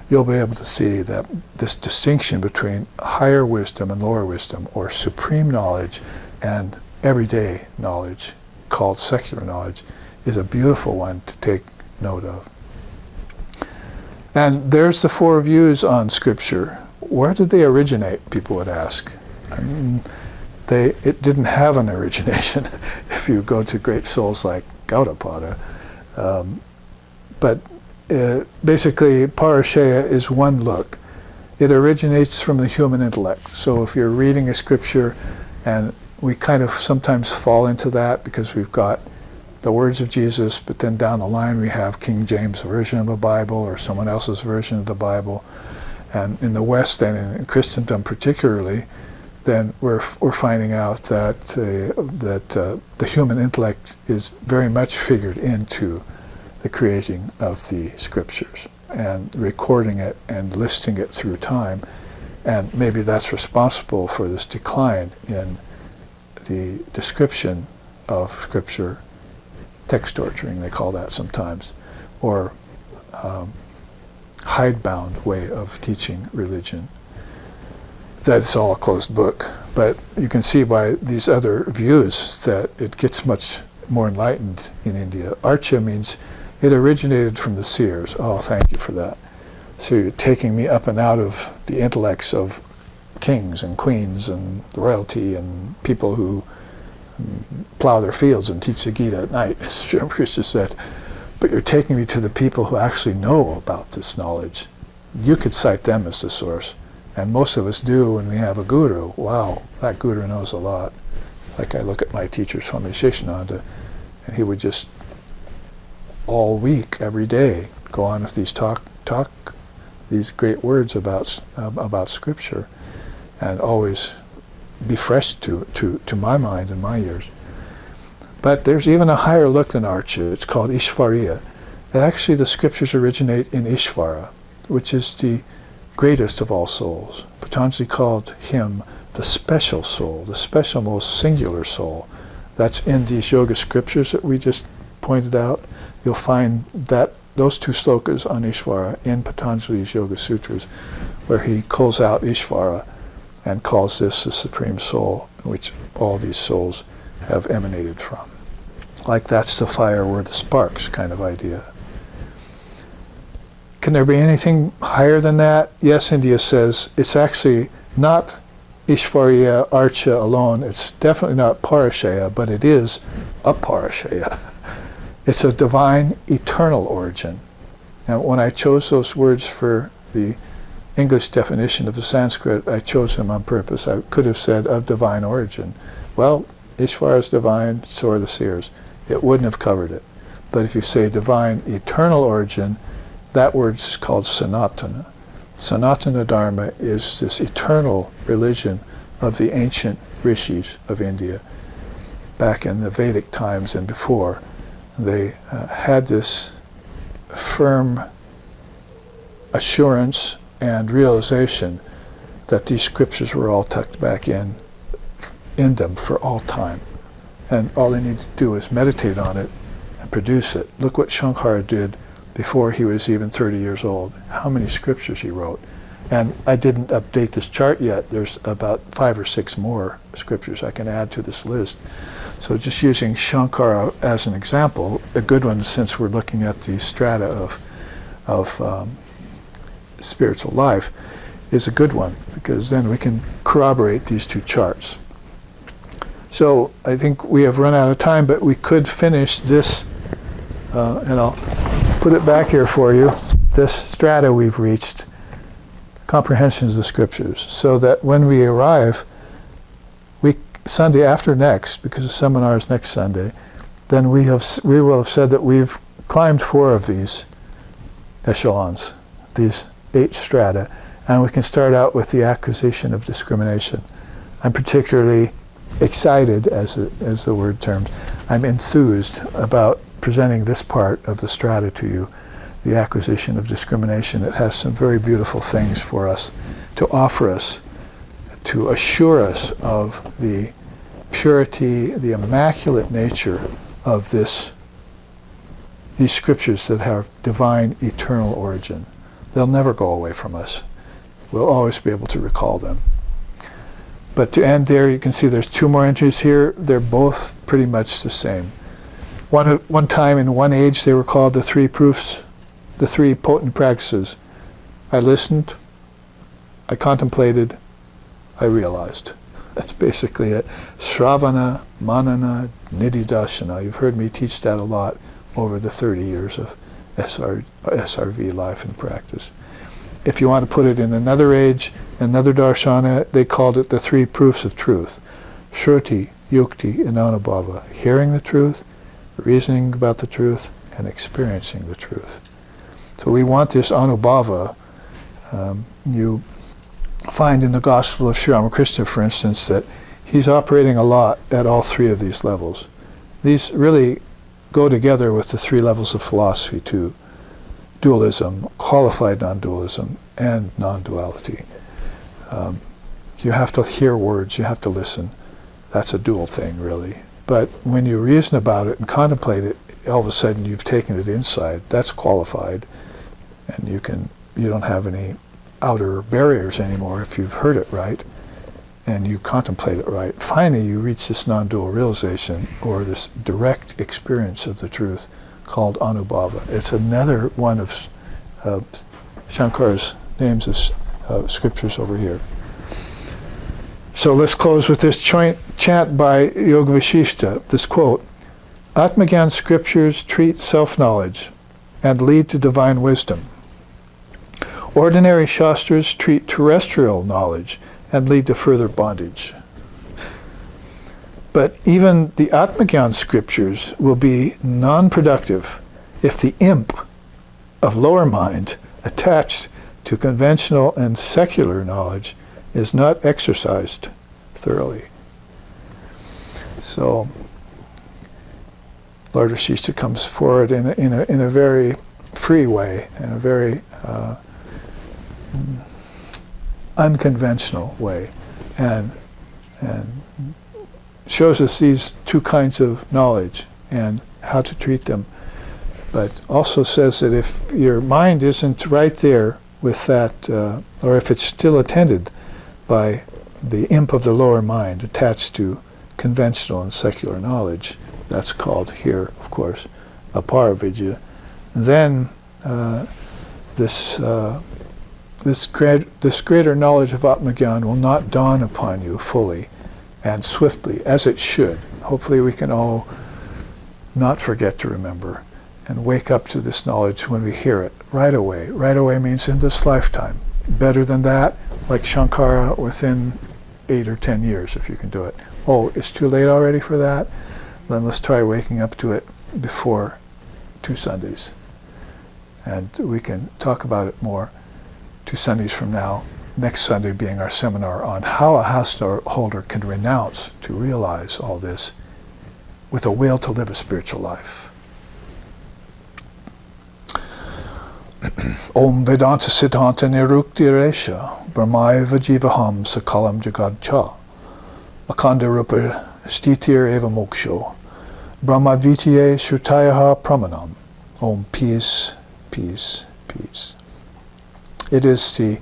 you'll be able to see that this distinction between higher wisdom and lower wisdom, or supreme knowledge and everyday knowledge, called secular knowledge, is a beautiful one to take note of. And there's the 4 views on Scripture. Where did they originate, people would ask? it didn't have an origination. If you go to great souls like Gaudapada, but basically Parashaya is one look. It originates from the human intellect. So if you're reading a scripture, and we kind of sometimes fall into that because we've got the words of Jesus, but then down the line we have King James version of the Bible or someone else's version of the Bible. And in the West and in Christendom particularly, then we're finding out that the human intellect is very much figured into the creating of the scriptures and recording it and listing it through time. And maybe that's responsible for this decline in the description of scripture, text torturing they call that sometimes, or hidebound way of teaching religion. That's all a closed book. But you can see by these other views that it gets much more enlightened in India. Archa means it originated from the seers. Oh, thank you for that. So you're taking me up and out of the intellects of kings and queens and royalty and people who plow their fields and teach the Gita at night, as Shankaracharya said. But you're taking me to the people who actually know about this knowledge. You could cite them as the source. And most of us do when we have a guru. Wow, that guru knows a lot. Like I look at my teacher, Swami Sheshananda, and he would just all week, every day, go on with these these great words about scripture, and always be fresh to my mind and my ears. But there's even a higher look than Archa. It's called Ishvariya. And actually the scriptures originate in Ishvara, which is the greatest of all souls. Patanjali called him the special soul, the special, most singular soul. That's in these yoga scriptures that we just pointed out. You'll find that those two slokas on Ishvara in Patanjali's Yoga Sutras, where he calls out Ishvara and calls this the Supreme Soul, which all these souls have emanated from. Like that's the fire where the sparks kind of idea. Can there be anything higher than that? Yes, India says it's actually not Ishvariya, Archa alone. It's definitely not Parashaya, but it is a Parashaya. It's a divine, eternal origin. Now, when I chose those words for the English definition of the Sanskrit, I chose them on purpose. I could have said of divine origin. Well, Ishvara is divine, so are the seers. It wouldn't have covered it. But if you say divine, eternal origin, that word is called Sanatana. Sanatana Dharma is this eternal religion of the ancient rishis of India. Back in the Vedic times and before, they had this firm assurance and realization that these scriptures were all tucked back in them for all time. And all they need to do is meditate on it and produce it. Look what Shankara did before he was even 30 years old. How many scriptures he wrote. And I didn't update this chart yet. There's about 5 or 6 more scriptures I can add to this list. So just using Shankara as an example, a good one since we're looking at the strata of spiritual life, is a good one, because then we can corroborate these two charts. So I think we have run out of time, but we could finish this, and I'll put it back here for you, this strata we've reached, comprehensions of the scriptures, so that when we arrive, Sunday after next, because the seminar is next Sunday, then we will have said that we've climbed 4 of these echelons, these 8 strata, and we can start out with the acquisition of discrimination. I'm particularly excited, as the word terms, I'm enthused about presenting this part of the strata to you, the acquisition of discrimination. It has some very beautiful things for us to offer us, to assure us of the purity, the immaculate nature of these scriptures that have divine, eternal origin. They'll never go away from us. We'll always be able to recall them. But to end there, you can see there's 2 more entries here. They're both pretty much the same. One time in one age, they were called the 3 proofs, the 3 potent practices. I listened, I contemplated, I realized. That's basically it. Shravana, Manana, Nididashana. You've heard me teach that a lot over the 30 years of SRV life and practice. If you want to put it in another age, another darshana, they called it the three proofs of truth. Shruti, Yukti, and Anubhava. Hearing the truth, reasoning about the truth, and experiencing the truth. So we want this Anubhava. You find in the Gospel of Sri Ramakrishna, for instance, that he's operating a lot at all three of these levels. These really go together with the three levels of philosophy too. Dualism, qualified non-dualism, and non-duality. You have to hear words, you have to listen. That's a dual thing, really. But when you reason about it and contemplate it, all of a sudden you've taken it inside. That's qualified, and you don't have any outer barriers anymore if you've heard it right and you contemplate it right. Finally, you reach this non-dual realization, or this direct experience of the truth, called Anubhava. It's another one of Shankara's names of scriptures over here. So let's close with this chant by Yoga Vashishta, this quote: Atmagyan scriptures treat self-knowledge and lead to divine wisdom. Ordinary shastras treat terrestrial knowledge and lead to further bondage. But even the Atmagyan scriptures will be non-productive if the imp of lower mind attached to conventional and secular knowledge is not exercised thoroughly. So Lord Vashishta comes forward in a very free way, in a very unconventional way, and shows us these two kinds of knowledge and how to treat them, but also says that if your mind isn't right there with that, or if it's still attended by the imp of the lower mind attached to conventional and secular knowledge, that's called here, of course, aparavidya, then this greater knowledge of Atmagyan will not dawn upon you fully and swiftly, as it should. Hopefully we can all not forget to remember and wake up to this knowledge when we hear it right away. Right away means in this lifetime. Better than that, like Shankara, within 8 or 10 years, if you can do it. Oh, it's too late already for that? Then let's try waking up to it before 2 Sundays. And we can talk about it more 2 Sundays from now, next Sunday being our seminar on how a house holder can renounce to realize all this with a will to live a spiritual life. Om Vedanta Siddhanta Nirukti Resha Brahmaiva Jivaham Sakalam Jagad Cha Akanda Rupa Stitir Eva Moksho Brahma Vitiye Shrutayaha Pramanam. Om, peace, peace, peace. It is the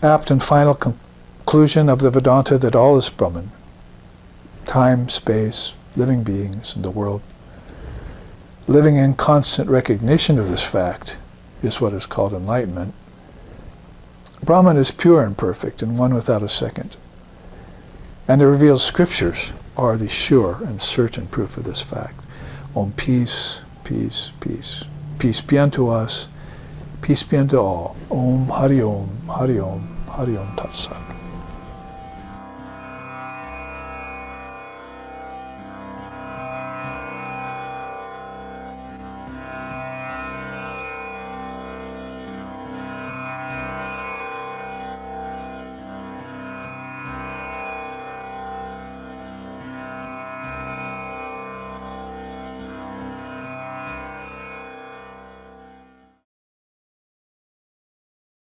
apt and final conclusion of the Vedanta that all is Brahman. Time, space, living beings, and the world. Living in constant recognition of this fact is what is called enlightenment. Brahman is pure and perfect and one without a second. And the revealed scriptures are the sure and certain proof of this fact. Om, peace, peace, peace. Peace be unto us, peace be unto all. Om, Hari Om, Hari Om, Hari Om Tat Sat.